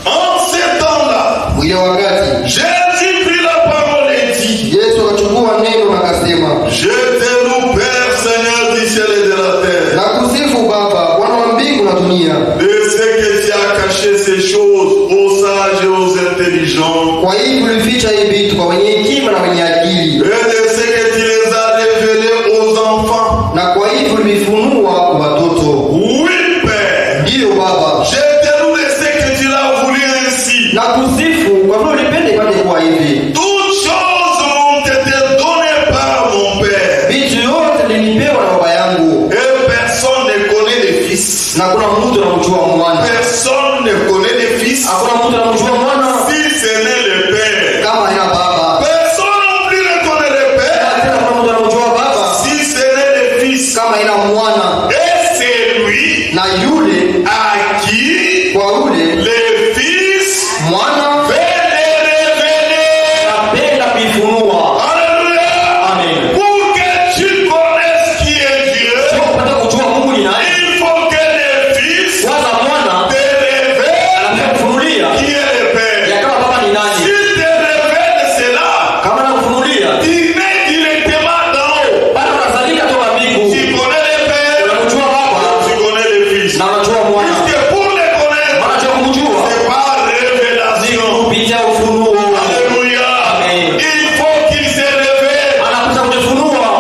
En ces temps-là, ile wakati Jésus prit la parole et dit, Yesu akachukua neno na akasema, je te loue Père Seigneur du ciel et de la terre. Nakusifu Baba, Bwana wa mbingu na dunia. De ce que tu as caché ces choses aux sages et aux intelligents. Kwa hivyo ulificha hivi vitu kwa wenye hekima na wenye akili. Et de ce que tu les as révélés aux enfants. Na kwa hivyo ulifunua kwa watoto. Oui, Père. Ndio Baba. Je te loue de ce que tu l'as voulu ainsi. Nakusifu kwa vile ulipenda ipate kuwa hivi. Toutes choses m'ont été données par mon Père. Vitu yote nilipewa na baba yangu. Et personne ne connaît le Fils. Na kuna mtu anamjua mwana. Personne ne connaît le Fils. Hakuna mtu anamjua mwana. Si ce n'est le Père. Kama ina baba. Personne non plus ne connaît le Père. Tena kuna mtu anamjua baba. Si ce n'est le Fils. Kama ina mwana. Et c'est lui Na yule à qui kwa ule le Fils mwana veut les révéler. apenda kuifunua. Alléluia. Amen. Pour que tu connaisses qui est Dieu, Sio kupata kujua Mungu ni nani. il faut que le Fils Kwanza mwana te révèle anakufunulia qui est le Père. ya kama baba ni S'il nani. te révèle cela, Kama anakufunulia tu nais directement d'en haut. bado unazalika toka mbingu. Tu connais le Père, Unamjua baba tu connais le Fils. na unajua mwana. Puisque pour le connaître, Unajua kumjua c'est par révélation. kupitia ufunuo. Alléluia. Amen. Il faut qu'il se révèle. Anakuja kujifunua.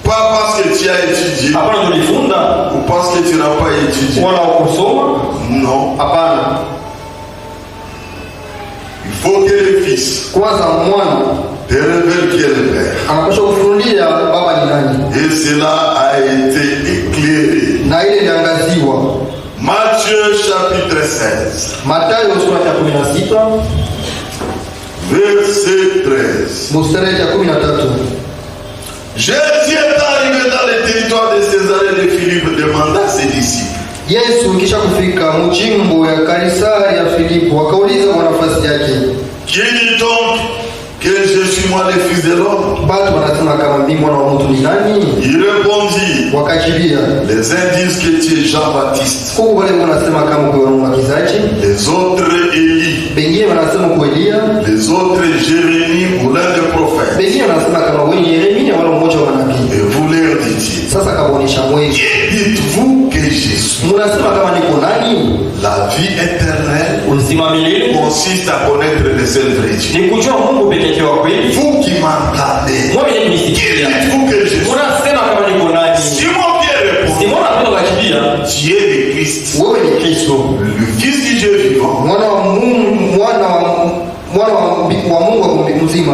Pas parce que tu as étudié Hapana tulifunza ou parce que tu n'as pas étudié. wala ukusoma. Non. Hapana. Il faut que le Fils Kwanza mwana te révèle qui est le Père. anapaswa kufunulia baba ni nani. Et cela a été éclairé. Na ile iliangaziwa. Matthieu chapitre 16, Mathayo sura ya 16 verset 13. mstari ya 13. Jésus est arrivé dans le territoire de Césarée de Philippe, demanda à ses disciples. Yesu kisha kufika mjimbo ya Kaisari ya Filipo akauliza wanafunzi yake, Qui dit donc que je suis moi le Fils de l'homme? batu wanasema kama mimi mwana wa mtu ni nani? Il répondit, Wakajibia, les uns disent que tu es Jean-Baptiste, huko wale wanasema kama kwa mwakizaji, les autres Élie, wengine wanasema kwa Elia, les autres Jérémie ou l'un des prophètes. wengine wanasema kama wewe ni Yeremia wala mmoja wa nabii. Et vous leur dites, Sasa kabonisha mwezi, qui dites-vous que je suis? mnasema kama niko nani? La vie éternelle Uzima milele consiste à connaître le seul vrai Dieu. ni kujua Mungu pekee yake wa kweli. Vous qui m'entendez, Mimi qui nisikia. dites-vous que je suis? Unasema kama niko nani? Simon Pierre répond, Simona anapenda kujibia. tu es le Christ, Wewe ni Kristo, le Fils du Dieu vivant. mwana wa Mungu, wa Mungu mzima.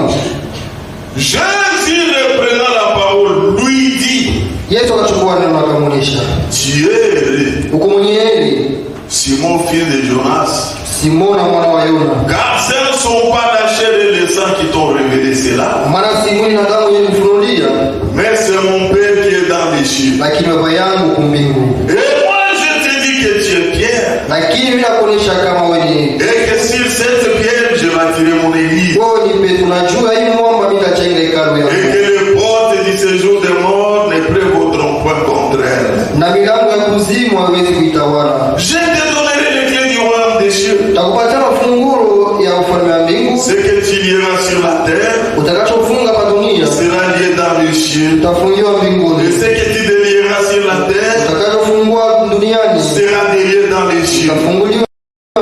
Jésus reprenant la parole lui dit, Yesu akachukua neno akamuonesha, tu es heureux, uko mwenye heri Simon fils de Jonas, Simona mwana wa Yona, car ce ne sont pas la chair et le sang qui t'ont révélé cela, maana si mwili na damu yenye kufunulia, mais c'est mon Père qui est dans les cieux. lakini baba yangu kumbingu. Et moi je te dis que tu es Pierre, Lakini mimi nakuonesha kama wewe ni et que sur cette pierre je bâtirai mon église, wewe ni Petro, unajua hii mwamba mimi nitajenga hekalu et yangu, que les portes du séjour des morts ne prévaudront point contre elle. na milango ya kuzimu haiwezi kuitawala. Je te donnerai les clés du royaume des cieux. Takupatia funguo ya ufalme wa mbingu, Ce que tu lieras sur la terre utakachofunga pa dunia sera lié dans les cieux. utafungiwa Et mbinguni, ce que tu délieras sur la terre utakachofungua duniani sera délié dans les cieux. utafunguliwa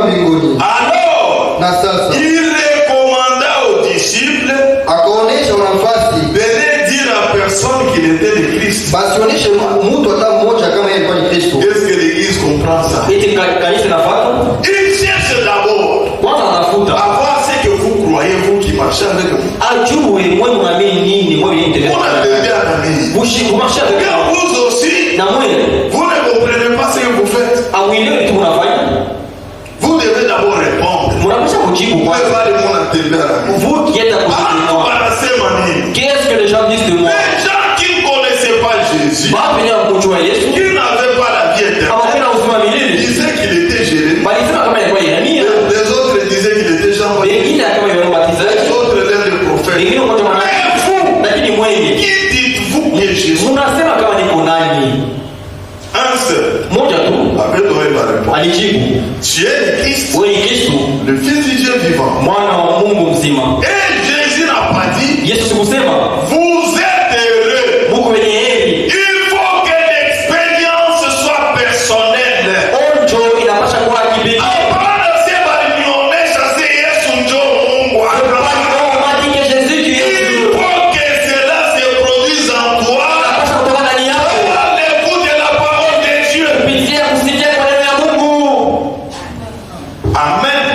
mbinguni. Alors, Na sasa il recommanda aux disciples akaonesha nafasi, de ne dire à personne qu'il était le Christ. basi oneshe mtu hata mmoja kama yeye alikuwa ni Kristo. Est-ce que l'Église comprend ça? Eti kanisa nafuata. Il cherche d'abord Kwanza à anafuta. voir ce que vous croyez, vous qui marchez avec vous. Ajue mwe mnaamini nini, mwe ni On endelea. a bien amis. Kumarsha Mais avec vous aussi, na mwe vous ne comprenez pas ce que vous faites. awelewe tu mnafanya. Vous devez d'abord répondre. Mnapaswa kujibu Vous kwanza. pouvez pas répondre à tes amis. Vous qui êtes à côté de Ah, moi. wanasema nini? Qu'est-ce que les gens disent de moi? Les gens qui ne connaissaient pas Jésus, Baadhi ya kujua Yesu qui n'avaient pas la vie éternelle, hawapenda uzima milele. disaient qu'il était Jérémie. Walisema kama ilikuwa Yeremia, Les autres disaient qu'il était Jean-Baptiste. wengine kama Yohana Les Mbatizaji, autres l'un des prophètes. wengine mmoja wa manabii. Lakini mwenye Qui dites-vous que je Jésus? Unasema kama niko nani? Un seul. Moja tu. Après donner la réponse. Alijibu. Tu es le Christ. Wewe ni Kristo. Le Fils du Dieu vivant. Mwana wa Mungu mzima. Et Jésus n'a pas dit. Yesu kusema. Vous êtes heureux. Mungu wenye heri. Il faut que l'expérience soit personnelle. Onjo inapasha kuwa kipekee. Hapana sema nionyesha si Yesu ndio Mungu. Il faut que cela se produise en toi. L'écoute de la parole de Dieu. Amen.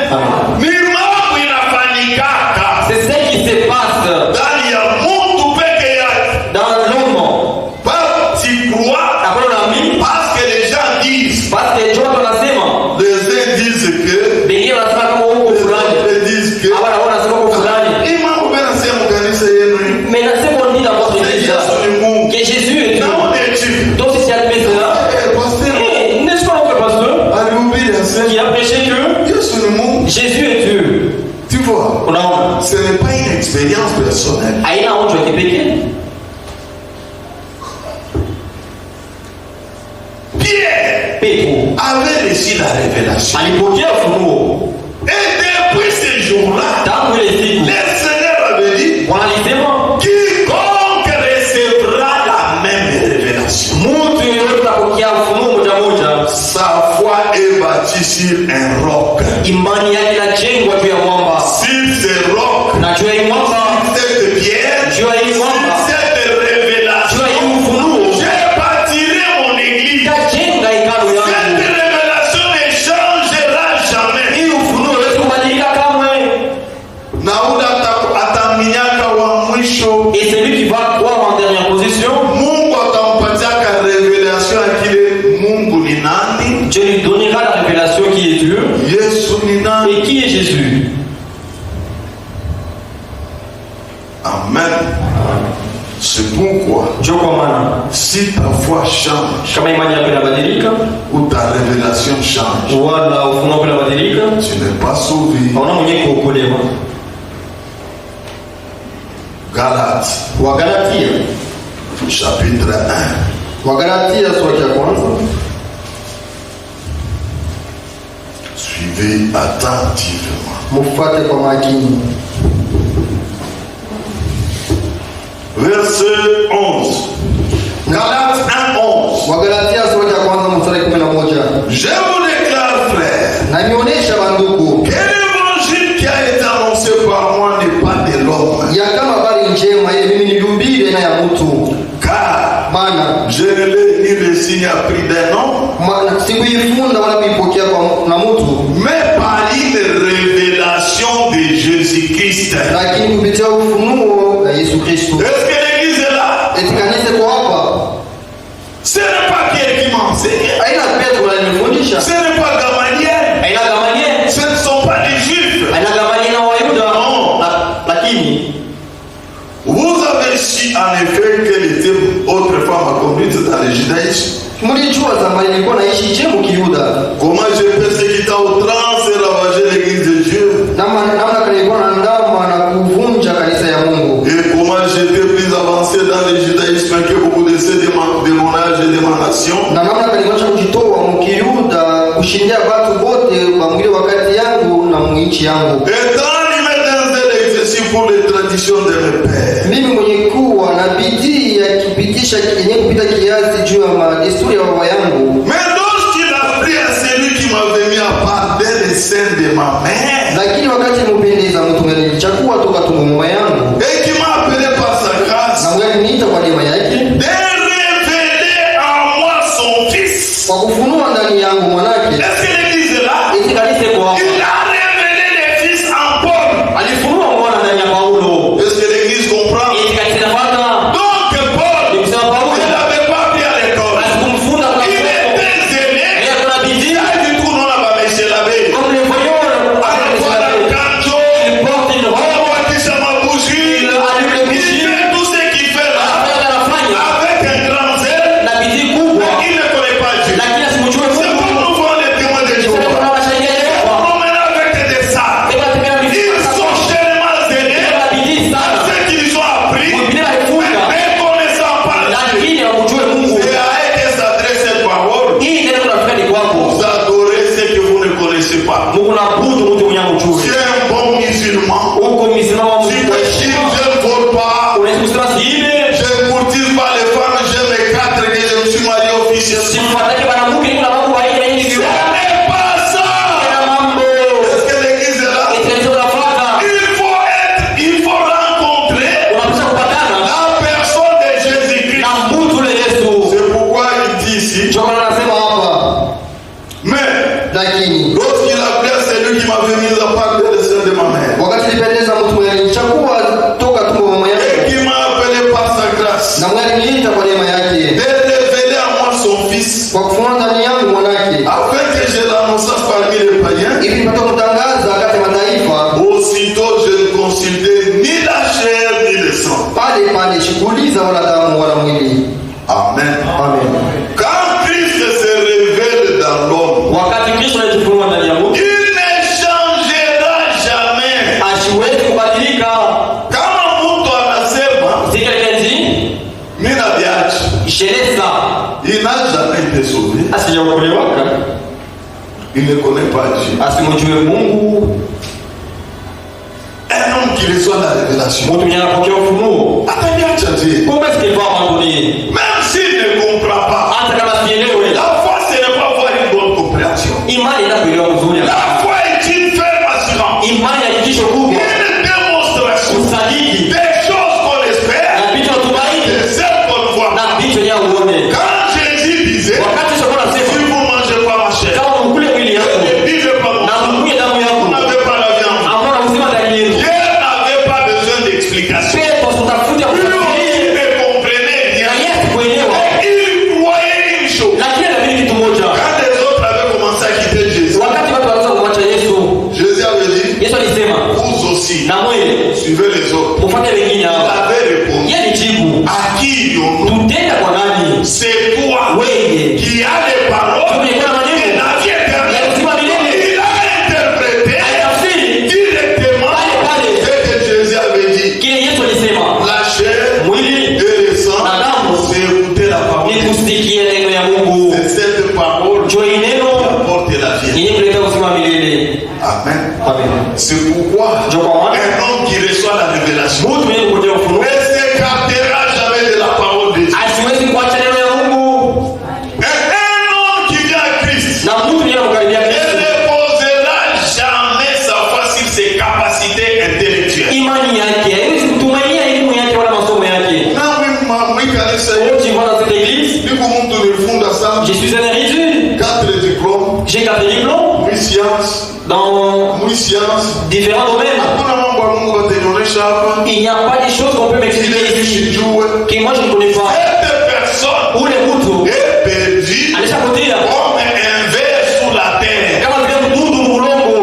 Ni mambo inafanyikaka. C'est ce qui se passe Ndani ya mtu peke yake. dans l'homme. Pas tu crois. Parce que les gens disent. Parce que Dieu anasema. Les uns disent que. Wengine wanasema kama huko fulani. Les disent que. Hawa wanasema huko fulani. Hii mambo bena sema kanisa yenu. Mais nasema on dit dans votre église que Jésus est Dieu. Non, on est Dieu. Donc si tu admets cela, n'est-ce pas notre pasteur qui a prêché que Jésus est Dieu? Tu vois, Unaona? ce n'est pas une expérience personnelle. Haina onjo ya kipekee. Pierre Petro avait reçu la révélation. alipokea ufunuo. Et depuis ce jour-là, Tangu ile siku le Seigneur avait dit, Bwana alisema quiconque recevra la même révélation, mtu yeyote atapokea ufunuo moja moja, sa foi est bâtie sur un roc. imani yake inajengwa juu ya mwamba, Sur ce roc, na juu ya hii mwamba, cette pierre, juu ya hii sur mwamba, cette juu révélation, ya hii ufunuo je bâtirai mon église. itajenga hekalu Cette yangu. révélation ne changera jamais. Hii ufunuo haiwezi kubadilika kamwe. Na ule ataminyaka wa mwisho, Et celui qui va croire en dernière position, Mungu atampatiaka révélation akile Mungu ni nani, Dieu lui donnera la révélation qui est Dieu. Yesu ni nani. Et qui est Jésus? Amen. C'est pourquoi Ndio kwa maana si ta foi change kama imani yako inabadilika ou ta révélation change, wala ufunuo wako unabadilika, tu n'es pas sauvé. hauna mwenye kuokolewa. Galates Wagalatia, chapitre 1. Wagalatia sura ya kwanza. Suivez attentivement. Mufuate kwa makini. Verset 11. Galates 1:11. Wagalatia sura ya kwanza mstari 11. Je vous déclare, frère, Na nionyesha bandugu que l'évangile qui a été annoncé par moi n'est pas de l'homme. ya kama habari njema ile mimi nilihubiri na ya mtu, Car maana je ne l'ai ni reçu ni appris d'un homme, sikuifunda wala kuipokea na mtu, mais par une révélation de Jésus-Christ. lakini kupitia ufunuo wa Yesu Kristo. Est-ce que l'église est là? Eti kanisa kwa hapa Ce n'est pas Pierre qui m'enseigne. aina Petro alinifundisha, Ce n'est pas Gamaliel. Aina Gamaliel, Ce ne sont pas des juifs. aina Gamaliel na Wayuda. Non. Lakini Vous avez su en effet qu'elle était autrefois ma conduite dans le judaïsme. mlijua zamani nilikuwa naishi je mkiyuda, Comment j'ai persécuté à outrance et ravagé l'église de Dieu. namna nilikuwa naandama na kuvunja kanisa ya Mungu, Et comment j'étais plus avancé dans le judaïsme que beaucoup de ceux de mon âge et de ma nation. na namna nilikuwa kujitoa mkiyuda kushindia watu wote bamwile wakati yangu na mwinchi yangu, Étant animé d'un zèle excessif pour les traditions de mes pères. mimi mwenye kuwa na bidii ya kipitisha yenye kupita kiasi juu ya madesturi ya baba yangu. Mais lorsqu'il a pris à celui qui m'avait mis à part dès le sein de ma mère, Lakini wakati mpendeza mtu alinichukua toka tumbo mama yangu et qui m'a appelé par sa grâce, na mwaliniita kwa neema yake, de révéler en moi son fils. kwa kufunua ndani yangu mwanake. Est-ce que l'église est là? eti kanisa iko hapa. Il a révélé le fils en Paul. Alifunua mwana ndani ya Paulo. Est-ce que l'église comprend? Eti kanisa inafuata. Donc Paul, Ni kusema Paulo il n'avait pas pris à l'école. asikumfunza kwa Il somo. était zélé. Yeye kuna Il bidii. a dit tout non là-bas, mais c'est la veille. Comme les voyons, Alors voilà, quand il porte une robe. on voit qui ça m'a bougé. hazina wala damu wala mwili. Amen. Amen. Quand Christ se révèle dans l'homme, wakati Kristo anajifunua ndani ya mtu, il ne changera jamais. asiwezi kubadilika. Kama mtu anasema Sikelezi mimi na viachi, sheleza il n'a jamais été sauvé. asijaokolewa, Il ne connaît pas Dieu. asimjue Mungu. Un homme qui reçoit la révélation, Mtu mwenye anapokea ufunuo, ataniacha Dieu. kumbe sikilipa abandoni, Même s'il ne comprend pas, hata kama sielewe. la foi ce n'est pas avoir une bonne compréhension. Imani inakuelewa mzuri. La foi est une ferme assurance, Imani ya hakikisho kubwa, une démonstration usadiki des choses qu'on espère, na vitu tumaini de celles qu'on voit. na vitu vya uone. Quand Jésus disait, Wakati sio kuna si sema vous ne mangez pas ma chair, kama mkule mwili yako ne buvez pas mon na sang, mkunywe damu vous yako, n'avez pas la viande. ambao uzima ndani yenu, Dieu n'avait pas besoin d'explication. pepo tutafuta Lui kufikiri aussi ne comprenait na rien. Yesu kuelewa, Il croyait une chose. lakini anabidi kitu moja. Quand les autres avaient commencé à quitter Jésus, Wakati watu wanaanza kumwacha Yesu, Jésus avait dit, Yesu alisema vous aussi, na mwili suivez les autres. mfuate wengine Il hao. avait répondu, Yeye alijibu, à qui irions-nous? tutenda kwa nani? C'est toi Wewe qui as les paroles Tulikuwa na maneno de la vie éternelle. ya uzima milele. Il a interprété Alitafsiri directement ce que Jésus avait dit. kile Yesu alisema, La chair mwili et le sang, na damu c'est écouter la parole. ni kusikia neno ya Mungu, C'est cette parole ndio qui neno apporte la vie. yenye kuleta uzima milele. Amen. Amen. C'est pourquoi Ndio kwa maana un homme qui reçoit la révélation mtu mwenye kupokea ufunuo ne s'écartera jamais de la parole de Dieu. asiwezi kuacha neno ya Mungu, Un homme qui vient à Christ na mtu mwenye kumkaribia ne Kristo reposera jamais sa foi sur ses capacités intellectuelles. imani yake haiwezi kutumainia elimu yake wala masomo yake. Nawe mwikanisa Tu vois dans cette église, niko mtu nilifunda sana je suis un érudit, 4 diplômes, j'ai 4 diplômes mwi science, dans mwi science. différents domaines. Hakuna mambo ya Mungu atanionyesha hapa Il n'y a pas des choses qu'on peut m'expliquer ile ici sijue. que moi je ne connais pas. Cette personne Ule mtu est perdue alishapotea comme un ver sous la terre. kama vile mdudu mulongo.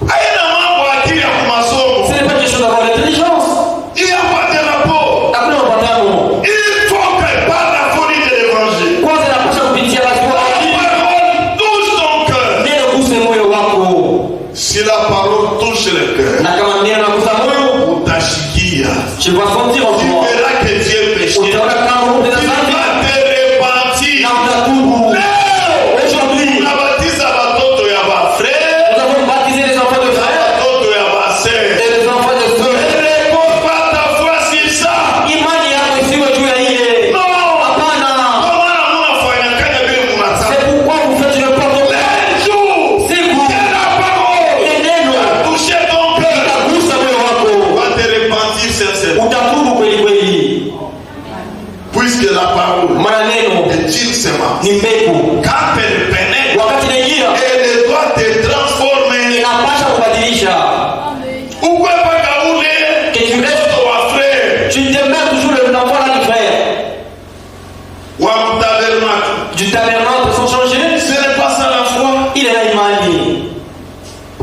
Haina mambo akili ya kumasomo. Ce n'est pas question d'avoir l'intelligence. Il n'y a pas de rapport. Hakuna mapatano. Il faut que par la folie de l'évangile, Kwanza inapaswa kupitia basi kwa la akili. parole touche ton cœur. Neno guse moyo wako. Si la parole touche le cœur, Na kama neno nagusa moyo, utashikia. tu vas sentir en Tu toi. verras que Dieu est péché. Tu Utaona kama Mungu vas anasema te repentir. na utatubu. Aujourd'hui, Unabatiza watoto ya bafrère, nous avons baptisé les enfants de frères watoto ya basœur. et les enfants de Ne sœurs. repose pas ta foi sur ça. Imani yako isiwe juu ya ile. Non. Hapana. Kwa maana mnafanyakana vile mnataka. C'est pourquoi vous faites le pardon. Un jour, Siku que la parole ile neno va toucher ton cœur. itagusa moyo wako. Va te repentir sincèrement. Utatubu kweli kweli. Puisque la parole Maana neno est une semence. ni mbegu. Quand elle pénètre, Wakati inaingia elle doit te transformer. inapasha kubadilisha. Pourquoi pas kaule? Que tu restes, Wa frère. tu demeures toujours l'enfant là du frère. Wa tabernacle. Du tabernacle sans changer. Ce n'est pas ça la foi. Il est là imani.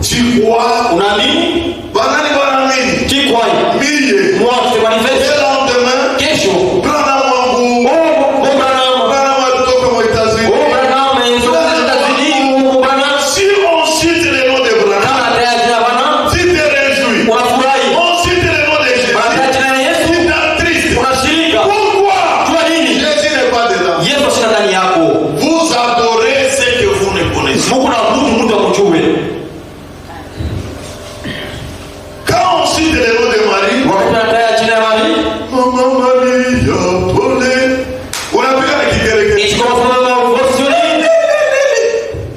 Tu crois. Unaamini? Banani banamini. Qui croit? Miye. Moi je te manifeste. Le lendemain, Kesho. Branham wangu. Oh, Branham. Branham alitoka aux États-Unis. Oh, Branham, ils sont aux États-Unis. Oh, Branham. Si on cite le nom de Branham, Kama anataja jina Branham, tu te réjouis. unafurahi. On cite le nom de Jésus. Anataja jina la Yesu, Tu es triste. unashirika. Pourquoi? Jua nini? Jésus n'est pas dedans. Yesu sina ndani yako. Vous adorez ce que vous ne connaissez pas. Mungu na mtu akujue. Quand on cite le nom de Marie, Wakati anataja jina la Maria, Maman Maria, pole. Unapiga na kigeregere. et tu commences à fonctionner.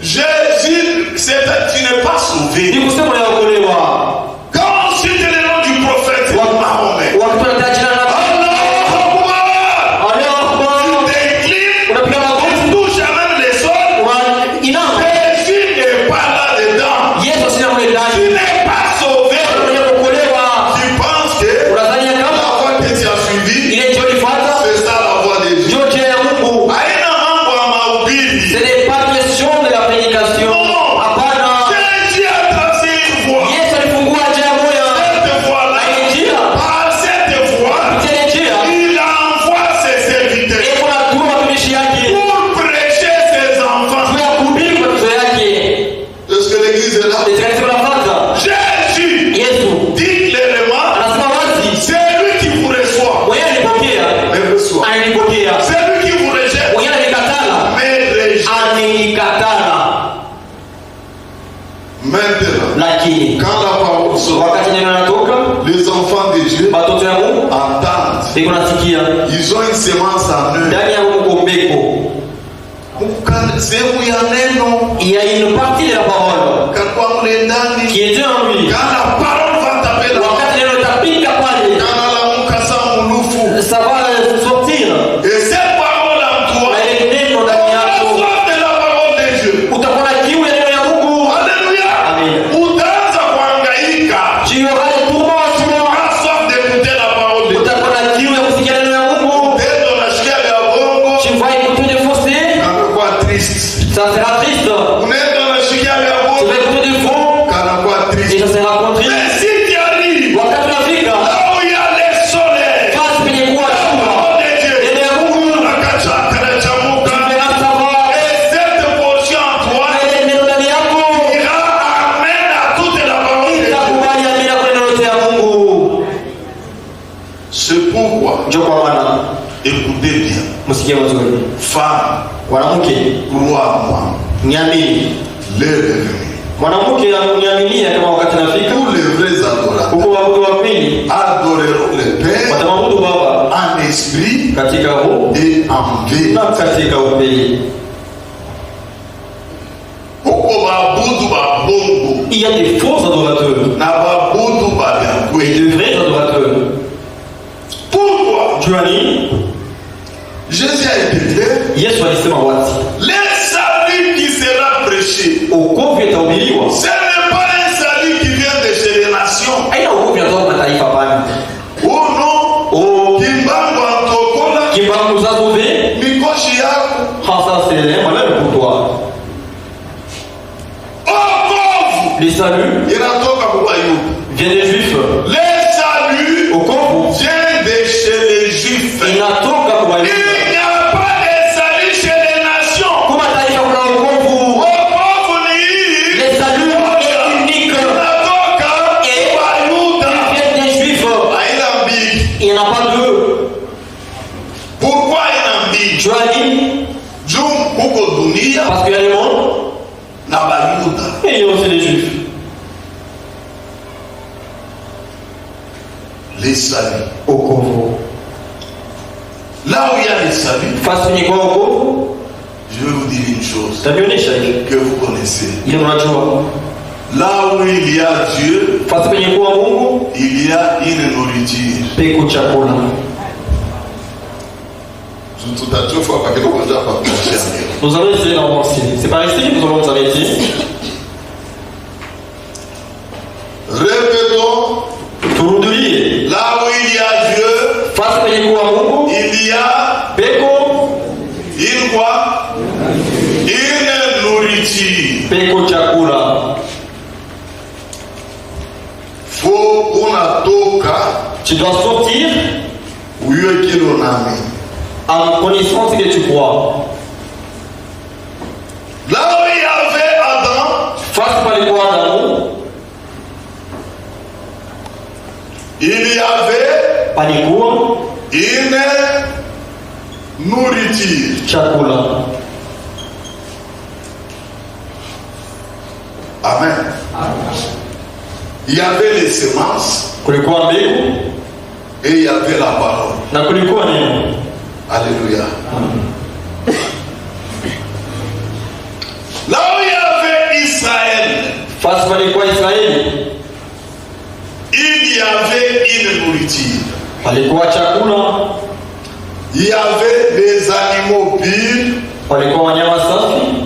Jésus, tu n'es pas sauvé. Ni kusema unaokolewa. Quand on cite le nom du prophète Mahomet, Wakati anataja jina la Allah Akbar, Allah, t'inclines, unapiga magoti, tu touches même les sols. inama. Jésus n'est pas là-dedans. Yesu sina mle Tu ndani. n'es pas sauvé. Mwenye kuokolewa. Ils ont une semence en eux. Il y a une partie de la parole qui est en lui. Quand la parole va taper là, ça va sortir. Et cette parole en toi, on reçoit de la parole de Dieu. Alléluia. Utaanza kuhangaika. Tu auras des tourments. Tu auras soif d'écouter la parole de Dieu. Tu vas écouter des faussetés. Ça sera triste. Tu vas écouter des faux. Et ça sera triste. Mais si tu arrives Wakati unafika, là où il y a les soleils, fasi penye kuwa jua, neno ya Mungu verras savoir. Et cette portion en toi neno ndani yako ira amène à toute la parole de Dieu. itakubali amina kwa neno lote ya Mungu. C'est pourquoi, Ndio kwa maana écoutez bien, msikie vizuri. femme, Mwanamke crois-moi, niamini. l'heure est venue. Mwanamke uniaminia kama wakati nafika. Tous les vrais adorateurs Huko waabudu wa kweli adoreront le Père watamwabudu Baba en esprit katika roho et en vérité. na katika ukweli. Huko babudu babongo Il y a des faux adorateurs na babudu et babyakweli. de vrais adorateurs. Pourquoi? Tu as dit, Jésus a été clair. Yesu alisema wazi, Le salut qui sera prêché, wokovu utahubiriwa. ce n'est pas un salut qui vient de chez les nations. Haina wokovu unatoka mataifa bali. Oh non, Oh, kimbangu antokola qui va nous sauver? mikoshi yako. Ah, ça c'est un malheur pour toi. Wokovu Le salut inatoka kwa Wayahudi. vient des Juifs. Le salut Wokovu vient de chez les Juifs. inatoka kwa Il Wayahudi. n'y a pas de salut chez les nations. Kwa mataifa kuna wokovu. Wokovu ni hii. Le salut est unique. Inatoka Et kwa Yuda. il vient des Juifs. Haina mbili. Il n'y en a pas deux. Pourquoi haina mbili? Tu as dit, Juu huko dunia parce qu'il y a le monde na Bayuda. et il y a aussi les Juifs. Les saluts. Wokovu. Là où il y a les saluts, Fasi ni kwa wokovu, je vais vous dire une chose tabionyesha hivi. que vous connaissez. Ile mnajua. Là où il y a Dieu, Fasi penye kuwa Mungu, il y a une nourriture. peko chakula. Nous allons essayer d'avancer. C'est par ici que nous allons nous arrêter. Répétons. Turudie. Là où il y a Dieu, Fasi penye kuwa Mungu, il y a peko, une quoi? Une nourriture. peko chakula. Faut unatoka Tu dois sortir uiwe kilo nami. en connaissant ce que tu crois. Là où il y avait Adam, Fasi pale kwa Adamu, il y avait palikuwa une nourriture. chakula. Amen. Il y avait les semences Kulikuwa mbegu et il y avait la parole. na kulikuwa neno. Alléluia. Là où il y avait Israël, Fasi palikuwa Israeli, il y avait une nourriture. palikuwa chakula, Il y avait des animaux purs. palikuwa wanyama safi.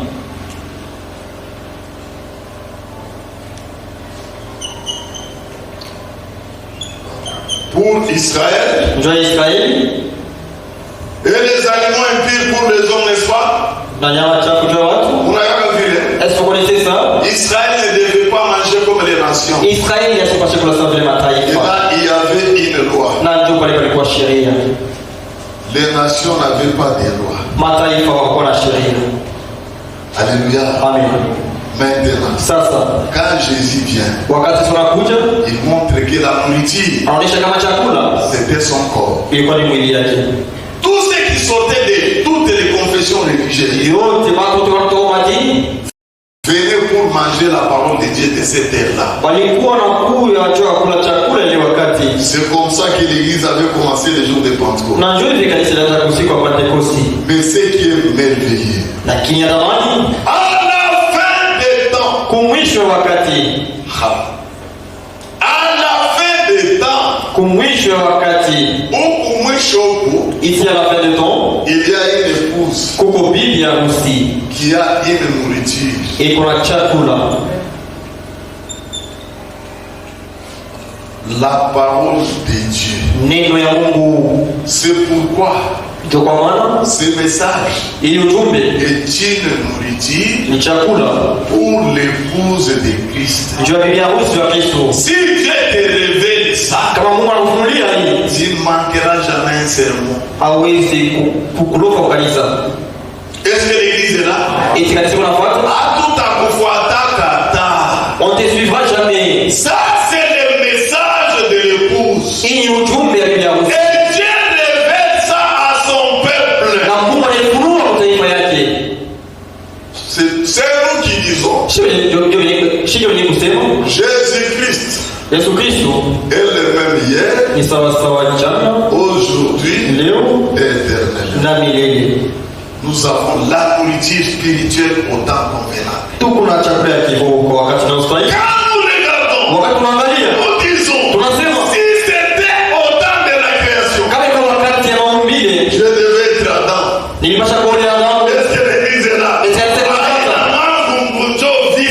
Pour Israël Njoo Israeli et les animaux impurs pour les hommes, n'est-ce pas? na nyama chafu kwa watu. Unataka vile? Est-ce que vous connaissez ça? Israël ne devait pas manger comme les nations. Israeli yasikuwa chakula sawa vile Et mataifa. là, il y avait une loi. Na ndio pale palikuwa sheria. Les nations n'avaient pas de loi. Mataifa hawakuwa na sheria. Alléluia. Amen. Maintenant, Sasa quand Jésus vient, wakati tunakuja il montre que la nourriture, anaonyesha kama chakula c'était son corps. ilikuwa ni mwili yake. Tous ceux qui sortaient de toutes les confessions religieuses Yote watu kutoka madini venaient pour manger la parole de Dieu de cette terre-là. walikuwa na kuu ya wajua kula chakula ile wakati. C'est comme ça que l'église avait commencé les jours de Pentecôte. Mais ce qui est merveilleux, à la fin des temps, à la fin des temps, ici à la fin du temps, il y a une épouse qui a une nourriture. et kuna chakula. La parole de Dieu. Neno ya Mungu. C'est pourquoi ce message est une nourriture ni chakula pour l'épouse de Christ. juu ya bibi harusi wa Kristo. Si Dieu te révèle ça, Kama Mungu anakufunulia hii, tu ne manqueras jamais un sermon. hauwezi kukulofa kanisa. Est-ce que l'église est là? Eti kanisa unafuata, on te suivra jamais. Ça, c'est le message de l'épouse. Hii ni ujumbe ya bibi harusi. Et Dieu révèle ça à son peuple. Na Mungu anafunua kwa taifa yake. C'est nous qui disons. Jésus-Christ Yesu Kristo est le même hier, ni sawa sawa jana, aujourd'hui leo et éternellement. na milele. Nous avons la nourriture spirituelle au temps convenable. Tuko na chakula ya kiroho kwa wakati unaostahili. Quand nous regardons, Wakati tunaangalia, nous disons, tunasema si c'était au temps de la création, kama kwa wakati ya maumbile je devais être Adam. nilipasha kuolea Adamu. Est-ce que l'église est là?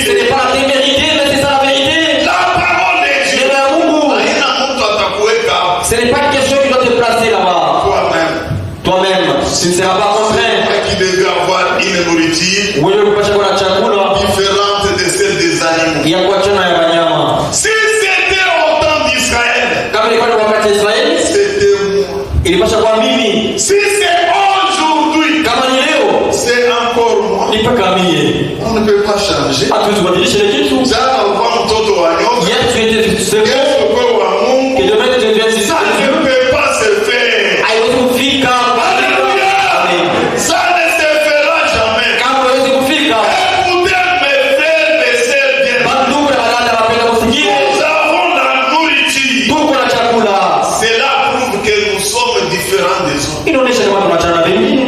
Ce n'est pas la témérité, mais c'est ça la vérité. La parole de Dieu. Neno ya Mungu. Haina mtu atakuweka Ce n'est pas une question qui doit te placer là-bas. toi-même. Toi-même, tu ne seras pas contraint. Qui devait avoir une nourriture Wewe kupasha kwa chakula différente de celle des animaux. ya kuachana ya wanyama. Si c'était au temps d'Israël, Kama ilikuwa ni wakati wa Israeli, c'était moi. ilipasha kwa mimi. Si c'est aujourd'hui, Kama ni leo, c'est encore moi. ni mpaka mie. On ne peut pas changer. Hatuwezi kubadilisha ile kitu. Jana ulikuwa mtoto wa nyoka, Hier tu étais kesho seul, ulikuwa wa Mungu. que demain tu deviens Ça ne peut pas se faire. haiwezi kufika. Alléluia. Amen. Ça ne se fera jamais. Kama haiwezi kufika, Écoutez mes frères, mes sœurs bien. bandugu na wadada wapenda kusikia, Nous avons la nourriture. tuko na chakula. Cela prouve que nous sommes différents des autres. Inaonyesha ni watu wanachana na wengine.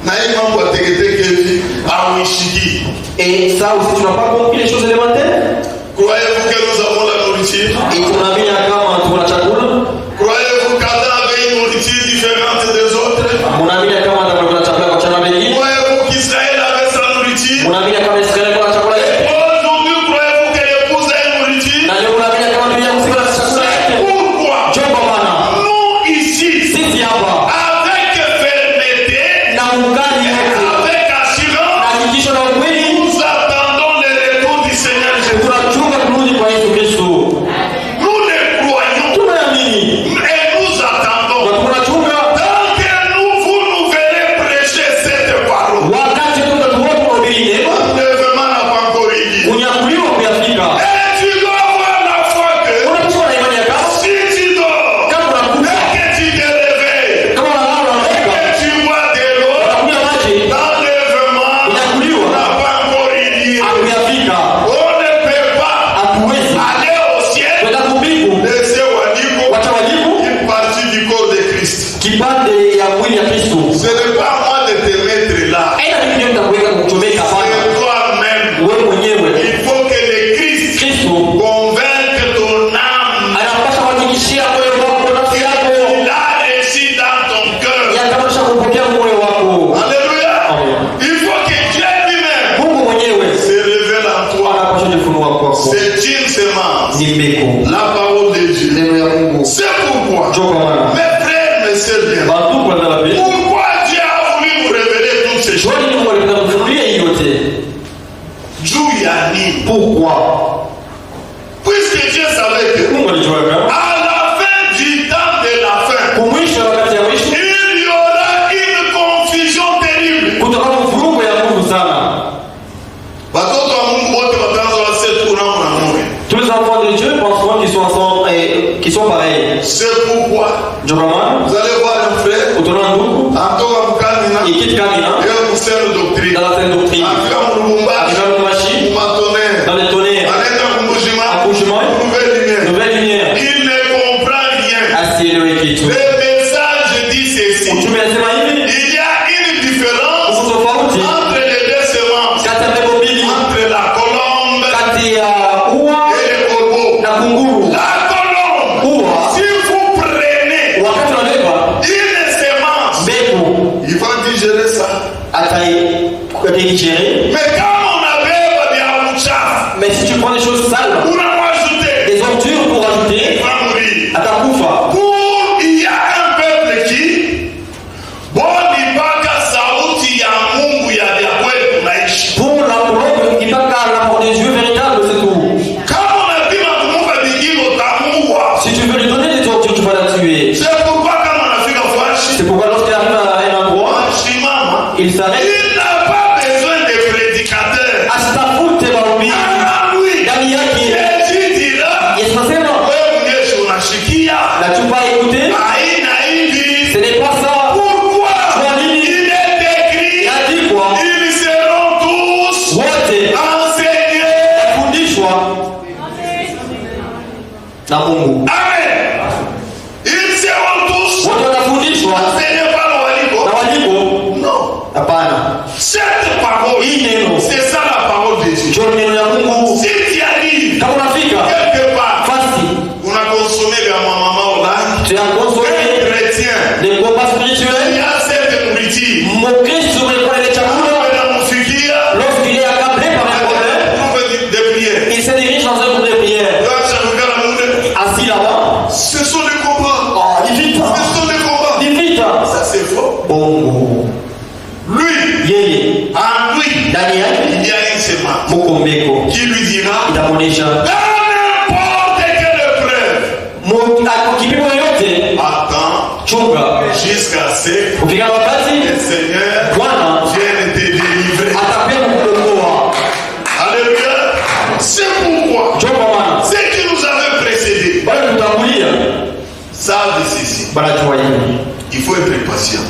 Na hii mambo ya teketeke hivi hauishiki. Et ça aussi, tu n'as pas compris les choses élémentaires. Croyez-vous que nous avons la nourriture? Et tunaamini kama tuko na chakula. Croyez-vous qu'Adam avait une nourriture différente des autres? Munaamini kama atakuwa na chakula kwa chana wengine. Croyez-vous qu'Israël avait sa nourriture? Munaamini kama Israeli kwa chakula yake. Aujourd'hui, croyez-vous que l'épouse a une nourriture? Na leo munaamini kama dunia mzima na chakula yake. Pourquoi? Jambo maana Nous ici, sisi hapa avec fermeté, na ungani yote avec na assurance, hakikisho na ukweli, nous attendons le retour du Seigneur Jésus. tunachunga kurudi kwa Yesu Kristo. Nous le croyons Tunaamini et nous attendons. na tunachunga Tant que vous nous verrez prêcher cette parole. wakati tutatuona kuhubiri neno, L'enlèvement n'a pas encore eu lieu. unyakuliwa kuyafika. Et tu dois avoir la foi que Unapaswa na imani ya kama si tu dors kama unakufa, et que tu te réveilles kama unalala et unaamka, que tu bois de l'eau, unakunywa maji, l'enlèvement unyakuliwa n'a pas encore eu lieu. hakuyafika. On ne peut pas Hatuwezi aller au ciel kwenda kumbingu laisser Wadiko wacha wajibu une partie du corps de Christ. kipande ya mwili ya Kristo. Ce n'est pas à moi de te mettre là. Aina mimi ndio nitakuweka kukuchomeka hapana. C'est toi-même. Wewe mwenyewe Il faut que le Christ Kristo convainque ton âme. anapaswa kuhakikishia moyo wako, nafsi yako Il a réussi dans ton cœur. yatabasha kupokea moyo wako. Alléluia. Amen. Il faut que Dieu lui-même Mungu mwenyewe se révèle en toi. anapaswa kujifunua kwako. C'est une semence. Ni mbegu. La parole de Dieu. Neno ya Mungu. C'est pourquoi, Njoo kwa maana mes frères, mes sœurs bien, bantu kwa ndala pili. pourquoi Dieu a voulu nous révéler toutes ces choses? Shwari ni Mungu alipenda kufunulia hii yote. Juu ya nini? Pourquoi? Puisque Dieu savait que Mungu alijua kama à la fin du temps de la fin, kumwisho wakati ya mwisho il y aura une confusion terrible. kutakuwa na mvurugo ya Mungu sana. Watoto wa Mungu wote wataanza wasema tunaona na Mungu. Tous les enfants de Dieu pensent souvent qu'ils sont ensemble et qu'ils sont pareils. C'est pourquoi Njoo kwa maana vous allez voir un frère utaona ndugu antoka mkamina ikiti kamina et kusema doctrine. dans la sainte doctrine, Afika mulumba, Afika Mulumbashi, matone, dans les tonnerres, anaenda kumbushima, accouchement, nouvelle lumière. nouvelle lumière. na Mungu. Amen. Ils seront tous watafundishwa enseignés par na waliko. Non. Hapana. Cette parole, c'est ça la parole de Dieu. Ndio neno la Mungu. Si tu arrives kama unafika quelque part, fasi consommé de ma maman au lac, tu as consommé chrétien, des combats spirituels. il y a cette nourriture. Mon Christ umekuwa ile chakula. Lorsqu'il est accablé par un problème, il se dirige dans un groupe de prière. Assis là-bas. Ce sont des combats. Oh, il vit pas. Ce sont des combats. Il vit pas. Ça c'est faux. Bongo. Lui, Yeye. en lui, Daniel. il y a une semence. Mukombeko. Qui lui dira, itamuonesha n'importe quelle épreuve. Kipimo yote. Attends. Chunga. Jusqu'à ce que Ukifika wakati le Seigneur Bwana vienne te délivrer. atapenda kukuokoa. Alléluia. C'est pourquoi ceux qui nous avaient précédés savent de ceci. Il faut être patient.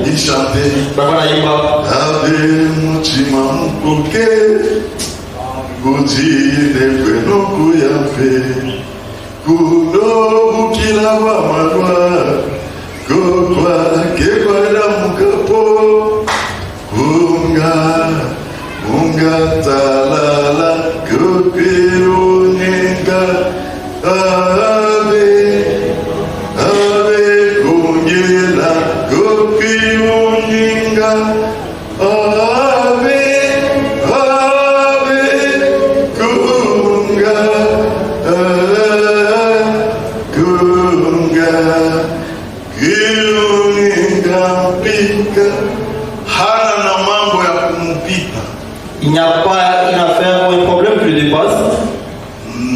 Il chantait Ave mutima mukoke Gujine kweno kuyape Kuno bukila wa manwa Kokwa kekwa na mukapo Unga talala kukiru nyinga Ave kungila kukiru nyinga Ave kunga kiru nyinga pika Hana na mambo ya kumupita. Il n'y a pas une affaire ou un problème qui le dépasse.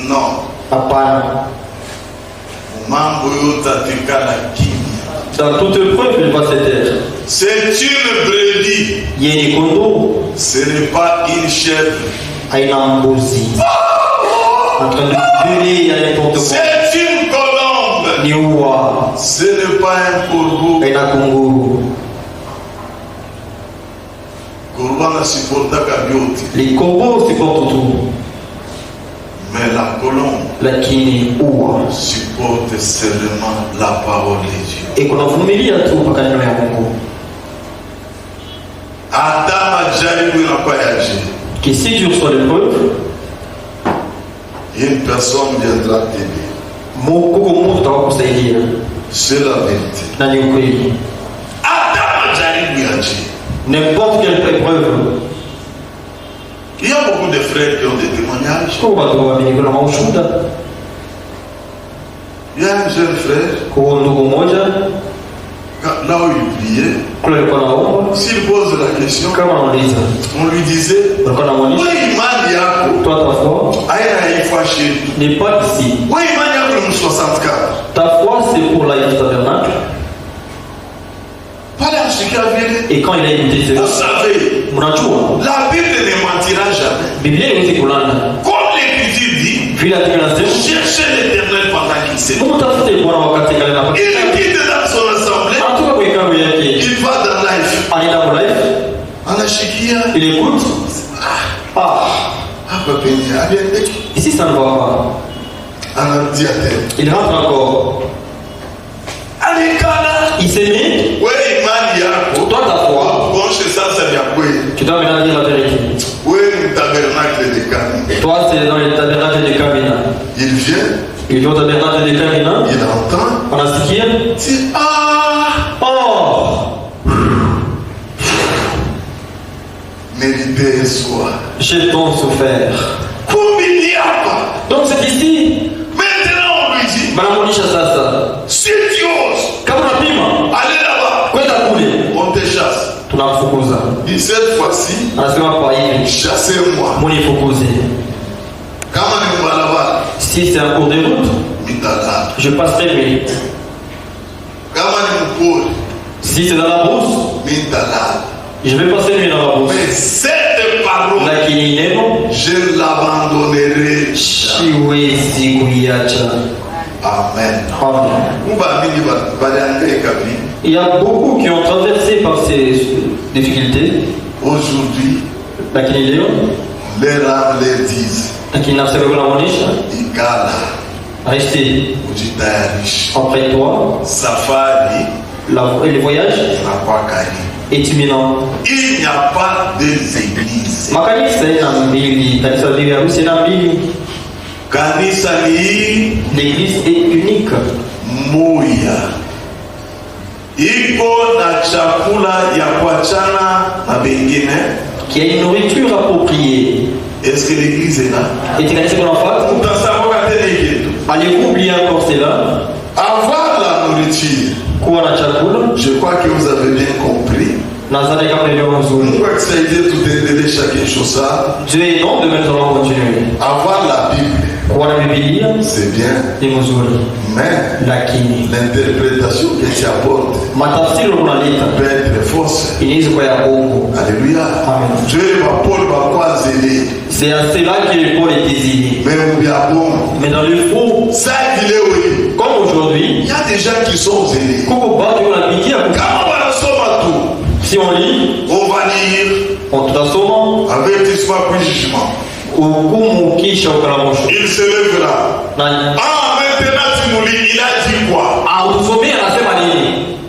Non. Hapana. Mambo yote atikala kimya. Dans toute épreuve, il va se taire. C'est une brebis. Yeye kondo. Ce n'est pas une chèvre. Aina mbuzi. En train de gueuler à n'importe quoi. C'est une colombe. Ni uwa. Ce n'est pas un corbeau. Aina kunguru. Les corbeaux supportent tout. Mais la colombe lakini uwa supporte seulement la parole de Dieu. Et kunavumilia tu mpaka neno ya Mungu. Hata majaribu inakuwa yaje. Que si Dieu reçoit l'épreuve, une personne viendra t'aider. Mungu atakusaidia. C'est la vérité. Na ni ukweli. Hata majaribu yaje. N'importe quelle épreuve. Il y a beaucoup de frères qui ont des témoignages. Il y a un jeune frère. Là où il priait, s'il pose la question, on lui disait, oui, n'est pas ici. Ta foi, c'est pour la tabernacle. Et quand il a écouté cela, vous savez, la Bible ne mentira jamais. Comme l'Écriture dit, cherchez l'Éternel pendant qu'il s'est. Il quitte dans son assemblée. Il va dans life. Il écoute. Ici ça ne va pas. Il rentre encore. Il s'est mis. Toi ta foi. Tu dois maintenant dire la vérité. Toi c'est dans le tabernacle de Kamina. Il vient au tabernacle de Kamina. Il entend. On a ce qui est. Mérité soit. J'ai tant souffert. Donc c'est ici. Maintenant on lui dit. Manamonisha sasa. Si tu oses. Kama unapima. Allez là-bas. Kwenda kule. On te chasse. Tunamfukuza. Et cette fois-ci. Anasema kwa hivi. Chassez-moi. Munifukuze. Kama ni mbalabala. Si c'est un cours de route. Mitala. Je passerai nuit. Kama ni mpori. Si c'est dans la brousse. Mitala. Je vais passer nuit dans la brousse. Mais cette parole, je l'abandonnerai. Amen. Il y a beaucoup qui ont traversé par ces difficultés. Aujourd'hui, les âmes les disent. Igala. Restez. Prépare-toi. Safari. Le voyage est imminent. Il n'y a pas des églises. L'église est unique. Moya. Iko na chakula ya kuachana na bengine. Qui a une nourriture appropriée. Est-ce que l'église est là? Allez-vous oublier encore cela? Avoir la nourriture. Je crois que vous avez bien compris. Dieu est non, demain nous allons continuer. Avoir la Bible, c'est bien. Mais l'interprétation que tu apportes peut être fausse. Alléluia. Dieu va Paul va quoi zéler. C'est à cela que Paul est désigné. Mais dans le fond, ça qu'il est oui. Comme aujourd'hui, il y a des gens qui sont zélés. Si on lit, on va lire. Avertissement puis jugement. Il se lève là. Maintenant tu nous lis, il a dit quoi?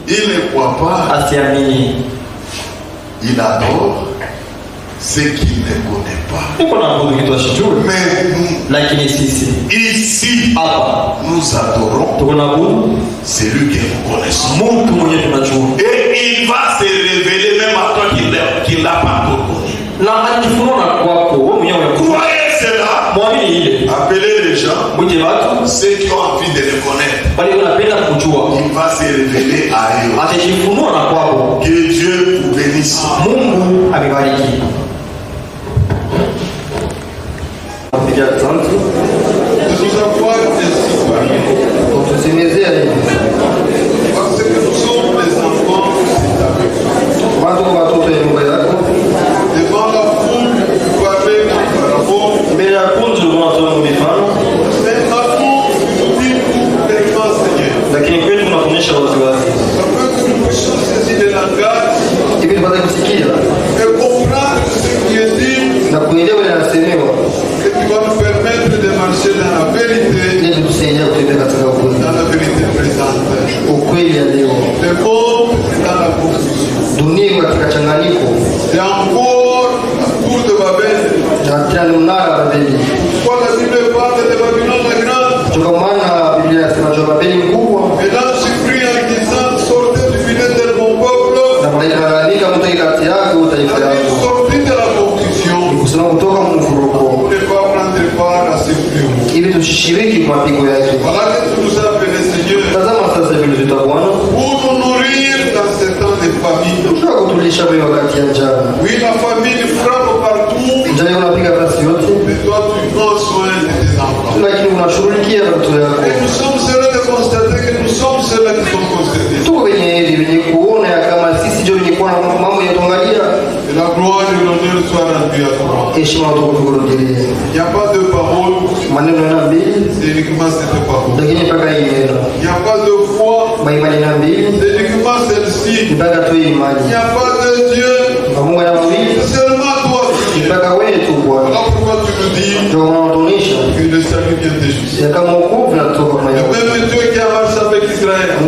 Il ne croit pas. Il adore ce qu'il ne connaît pas. Mais ici, nous adorons celui que nous connaissons. Et il va se révéler même à toi qui ne l'a pas encore connu. Croyez cela. Appelez les gens, ceux qui ont envie de le connaître. Il va se révéler à eux. Que Dieu vous bénisse. Parce que nous sommes les enfants devant la foule, vous parlez par rapport. Mais la foule nous dit tout clairement, Seigneur. Afin que nous puissions saisir le langage et comprendre ce qui est dit. Que tu vas nous permettre de marcher dans la vérité, dans la vérité présente. Le monde est dans la confusion. C'est encore la tour de Babel. Pourquoi la Bible parle de Babylone la grande? Et là, je prie en disant, sortez du milieu de mon peuple. Sortez de la confusion. Vous ne pas prendre part à ce fléau. Voilà que tu nous as appelés, Seigneur, pour nous nourrir dans ce temps de famille. Oui, la famille frappe partout, mais toi tu prends soin de tes enfants. Et nous sommes ceux-là de constater que nous sommes ceux-là qui sont constatés. Et la gloire et l'honneur soient rendus à toi. Il n'y a pas de parole, c'est uniquement cette parole. Il n'y a pas de foi, c'est uniquement celle-ci. Il n'y a pas de Dieu, c'est seulement toi, Seigneur. Voilà pourquoi tu nous dis que le salut vient de Jésus. Le même Dieu qui a marché avec Israël, le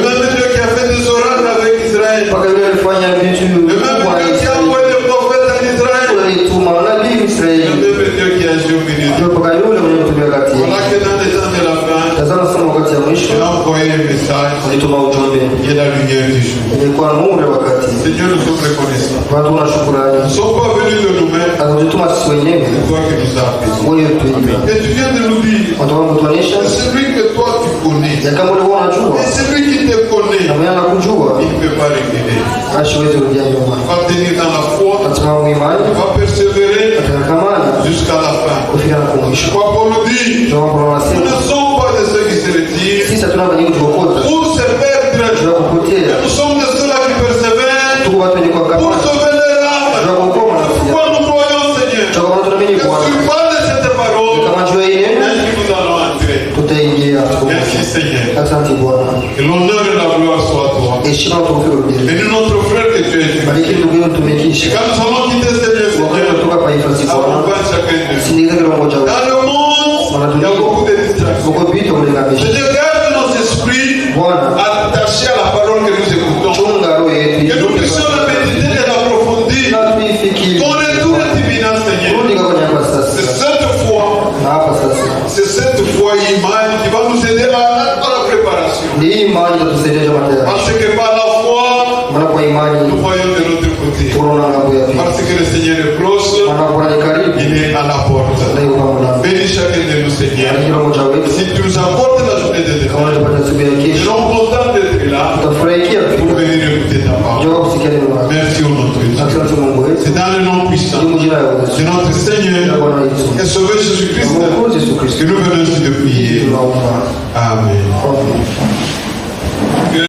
même Dieu qui a fait des oracles avec Israël, le même Dieu qui a envoyé des prophètes en Israël, le même Dieu qui a agi au milieu d'eux. Voilà que dans les temps de la fin, il a envoyé un message qui est la lumière du jour. Seigneur, nous sommes reconnaissants. Nous ne sommes pas venus de nous-mêmes, c'est toi qui nous as appelés. Et tu viens de nous dire, c'est celui que toi tu connais, et celui qui te connaît, il ne peut pas reculer. Va tenir dans la foi, va persévérer jusqu'à la fin. Quoi qu'on nous dit, nous ne sommes pas de ceux qui se retirent pour se perdre. Nous sommes de ceux-là qui persévèrent pour sauver leur âme. Pourquoi nous croyons, Seigneur, que tu parles de cette parole, ainsi nous allons entrer. Merci, Seigneur. Que l'honneur et la gloire soient à toi. Bénis notre frère que tu es. Quand nous allons quitter ce lieu, Seigneur, accompagne chacun de nous. Dans le monde, il y a beaucoup de C'est cette foi imani qui va nous aider à la préparation. Parce que par la foi, nous voyons de l'autre côté. Parce que le Seigneur est proche, il est à la porte. Bénis chacun de nous, Seigneur. Si tu nous apportes la journée de demain, nous sommes contents d'être là pour venir écouter ta parole. Merci au nom de Jésus. C'est dans le nom puissant de notre Seigneur et Sauveur Jésus-Christ que nous venons ici de prier. Amen.